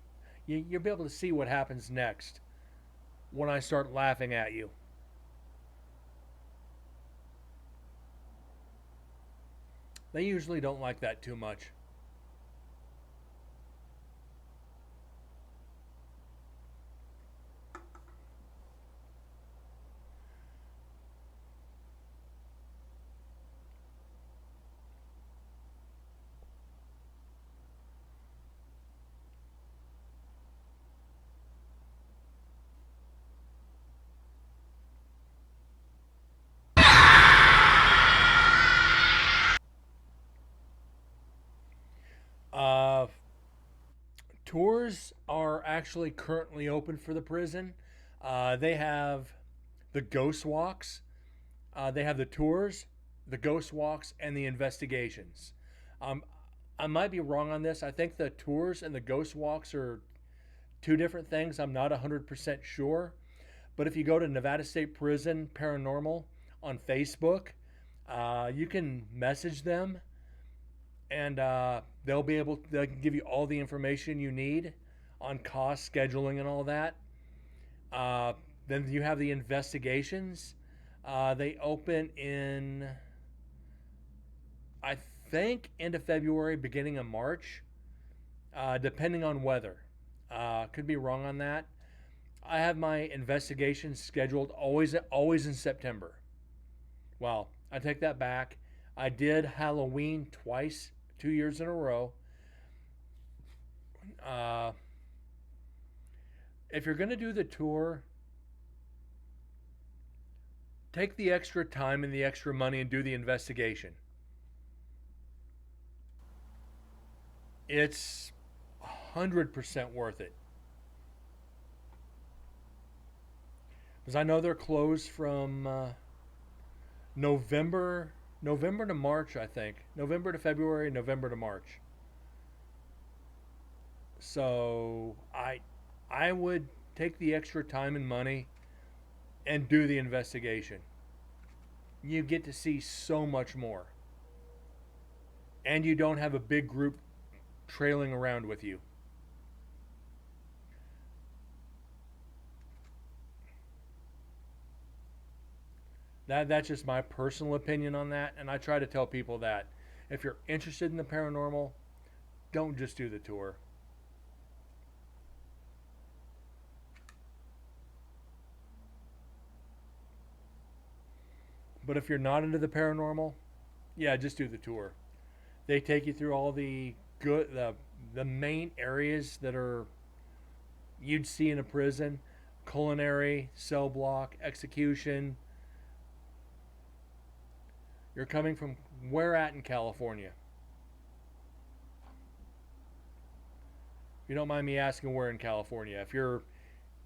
You'll be able to see what happens next when I start laughing at you. They usually don't like that too much. Uh, Tours are actually currently open for the prison. They have the ghost walks. They have the tours, the ghost walks, and the investigations. Um, I might be wrong on this. I think the tours and the ghost walks are two different things. I'm not 100% sure. But if you go to Nevada State Prison Paranormal on Facebook, you can message them, and they can give you all the information you need on cost, scheduling, and all that. Uh, then you have the investigations. They open in, I think, end of February, beginning of March, depending on weather. Could be wrong on that. I have my investigations scheduled always in September. Well, I take that back. I did Halloween twice, 2 years in a row. Uh, if you're going to do the tour, take the extra time and the extra money and do the investigation. It's 100% worth it. Because I know they're closed from November November to March, I think. November to February, November to March. So I would take the extra time and money and do the investigation. You get to see so much more. And you don't have a big group trailing around with you. That's just my personal opinion on that, and I try to tell people that if you're interested in the paranormal, don't just do the tour. But if you're not into the paranormal, yeah, just do the tour. They take you through all the main areas that are you'd see in a prison: culinary, cell block, execution. You're coming from where at in California? If you don't mind me asking, where in California? If you're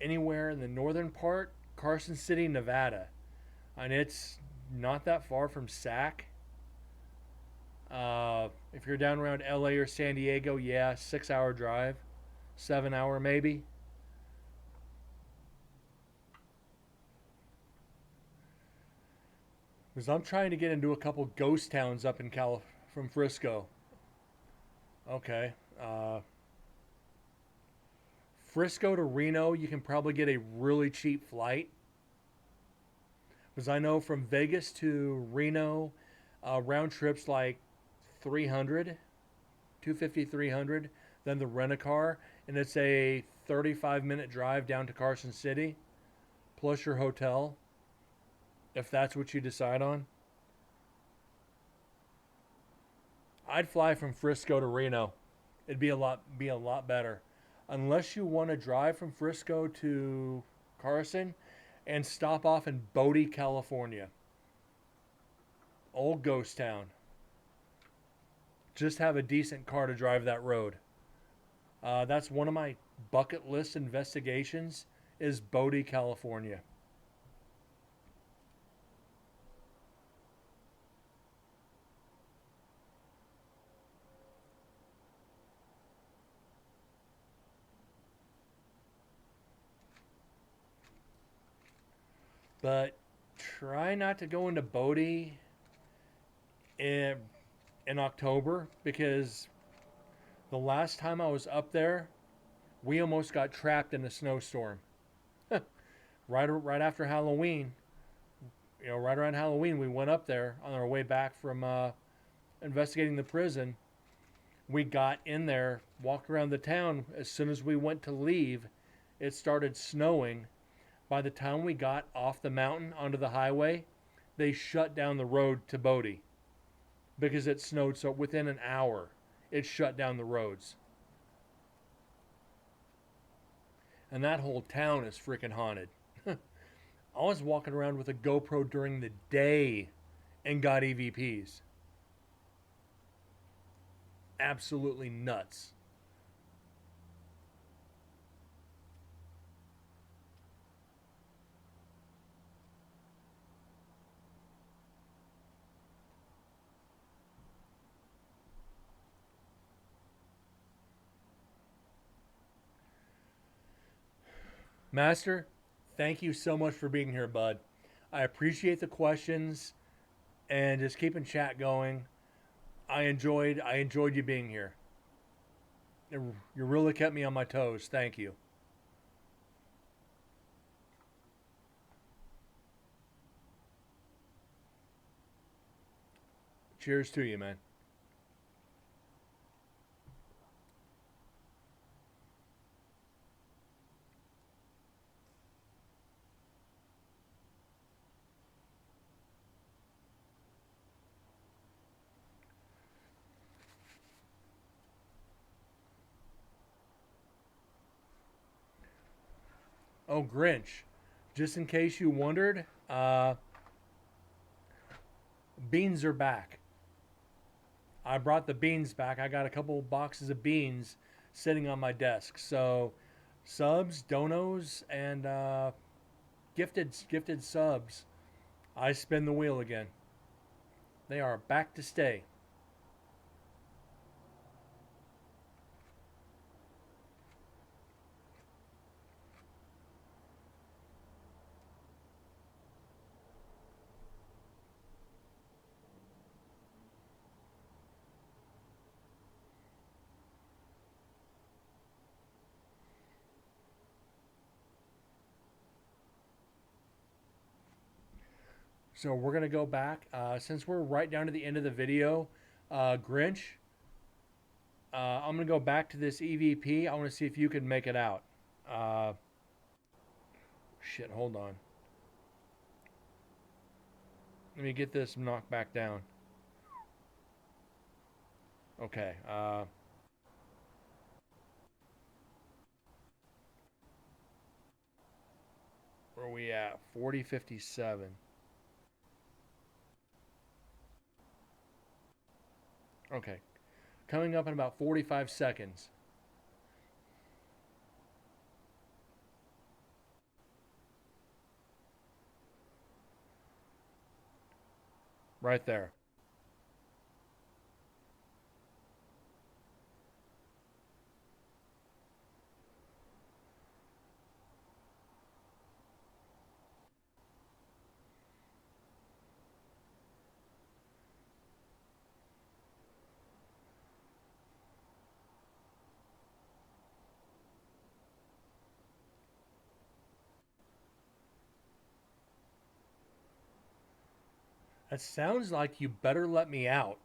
anywhere in the northern part, Carson City, Nevada, and it's not that far from Sac. If you're down around LA or San Diego, yeah, 6 hour drive, 7 hour maybe. Because I'm trying to get into a couple ghost towns up in from Frisco. Okay. Frisco to Reno, you can probably get a really cheap flight. Because I know from Vegas to Reno, round trips like 300, 250, 300. Then the rent a car, and it's a 35-minute drive down to Carson City, plus your hotel, if that's what you decide on. I'd fly from Frisco to Reno. It'd be a lot better. Unless you want to drive from Frisco to Carson and stop off in Bodie, California. Old ghost town. Just have a decent car to drive that road. That's one of my bucket list investigations is Bodie, California. But try not to go into Bodie in, in October, because the last time I was up there, we almost got trapped in a snowstorm. Right after Halloween, right around Halloween, we went up there on our way back from investigating the prison. We got in there, walked around the town. As soon as we went to leave, it started snowing. By the time we got off the mountain onto the highway, they shut down the road to Bodie because it snowed. So within an hour, it shut down the roads. And that whole town is freaking haunted. I was walking around with a GoPro during the day and got EVPs. Absolutely nuts. Master, thank you so much for being here, bud. I appreciate the questions and just keeping chat going. I enjoyed you being here. You really kept me on my toes. Thank you. Cheers to you, man. Oh, Grinch. Just in case you wondered, beans are back. I brought the beans back. I got a couple boxes of beans sitting on my desk. So, subs, donos, and gifted subs. I spin the wheel again. They are back to stay. So we're gonna go back since we're right down to the end of the video. Grinch, I'm gonna go back to this EVP. I want to see if you can make it out. Uh, Shit, hold on. Let me get this knocked back down. Okay. Where are we at? 40:57. Okay. Coming up in about 45 seconds. Right there. That sounds like you better let me out.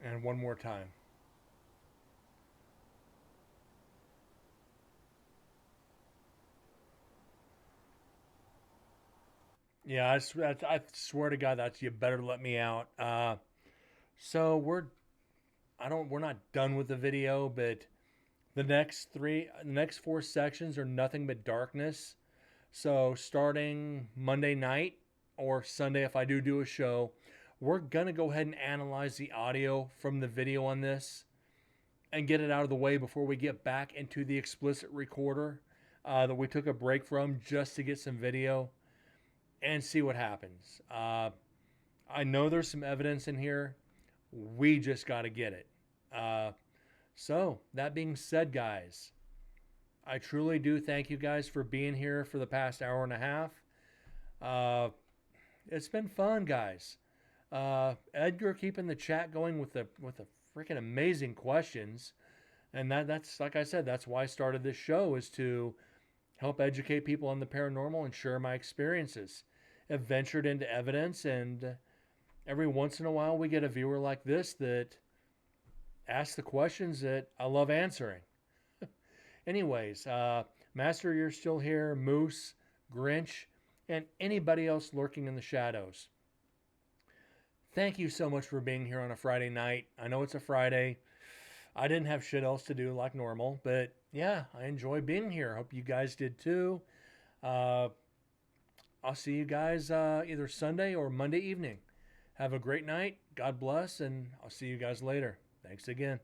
And one more time. Yeah, I swear to God, that's you better let me out. So we're not done with the video, but the next four sections are nothing but darkness. So starting Monday night or Sunday, if I do a show, we're gonna go ahead and analyze the audio from the video on this and get it out of the way before we get back into the explicit recorder that we took a break from just to get some video and see what happens. I know there's some evidence in here. We just got to get it. So, that being said, guys, I truly do thank you guys for being here for the past hour and a half. Uh, it's been fun, guys. Edgar keeping the chat going with the freaking amazing questions, and that's like I said, that's why I started this show, is to help educate people on the paranormal and share my experiences. I've ventured into evidence, and every once in a while we get a viewer like this that asks the questions that I love answering. Anyways, Master, you're still here, Moose, Grinch, and anybody else lurking in the shadows. Thank you so much for being here on a Friday night. I know it's a Friday. I didn't have shit else to do like normal, but yeah, I enjoy being here. Hope you guys did too. Uh, I'll see you guys either Sunday or Monday evening. Have a great night. God bless, and I'll see you guys later. Thanks again.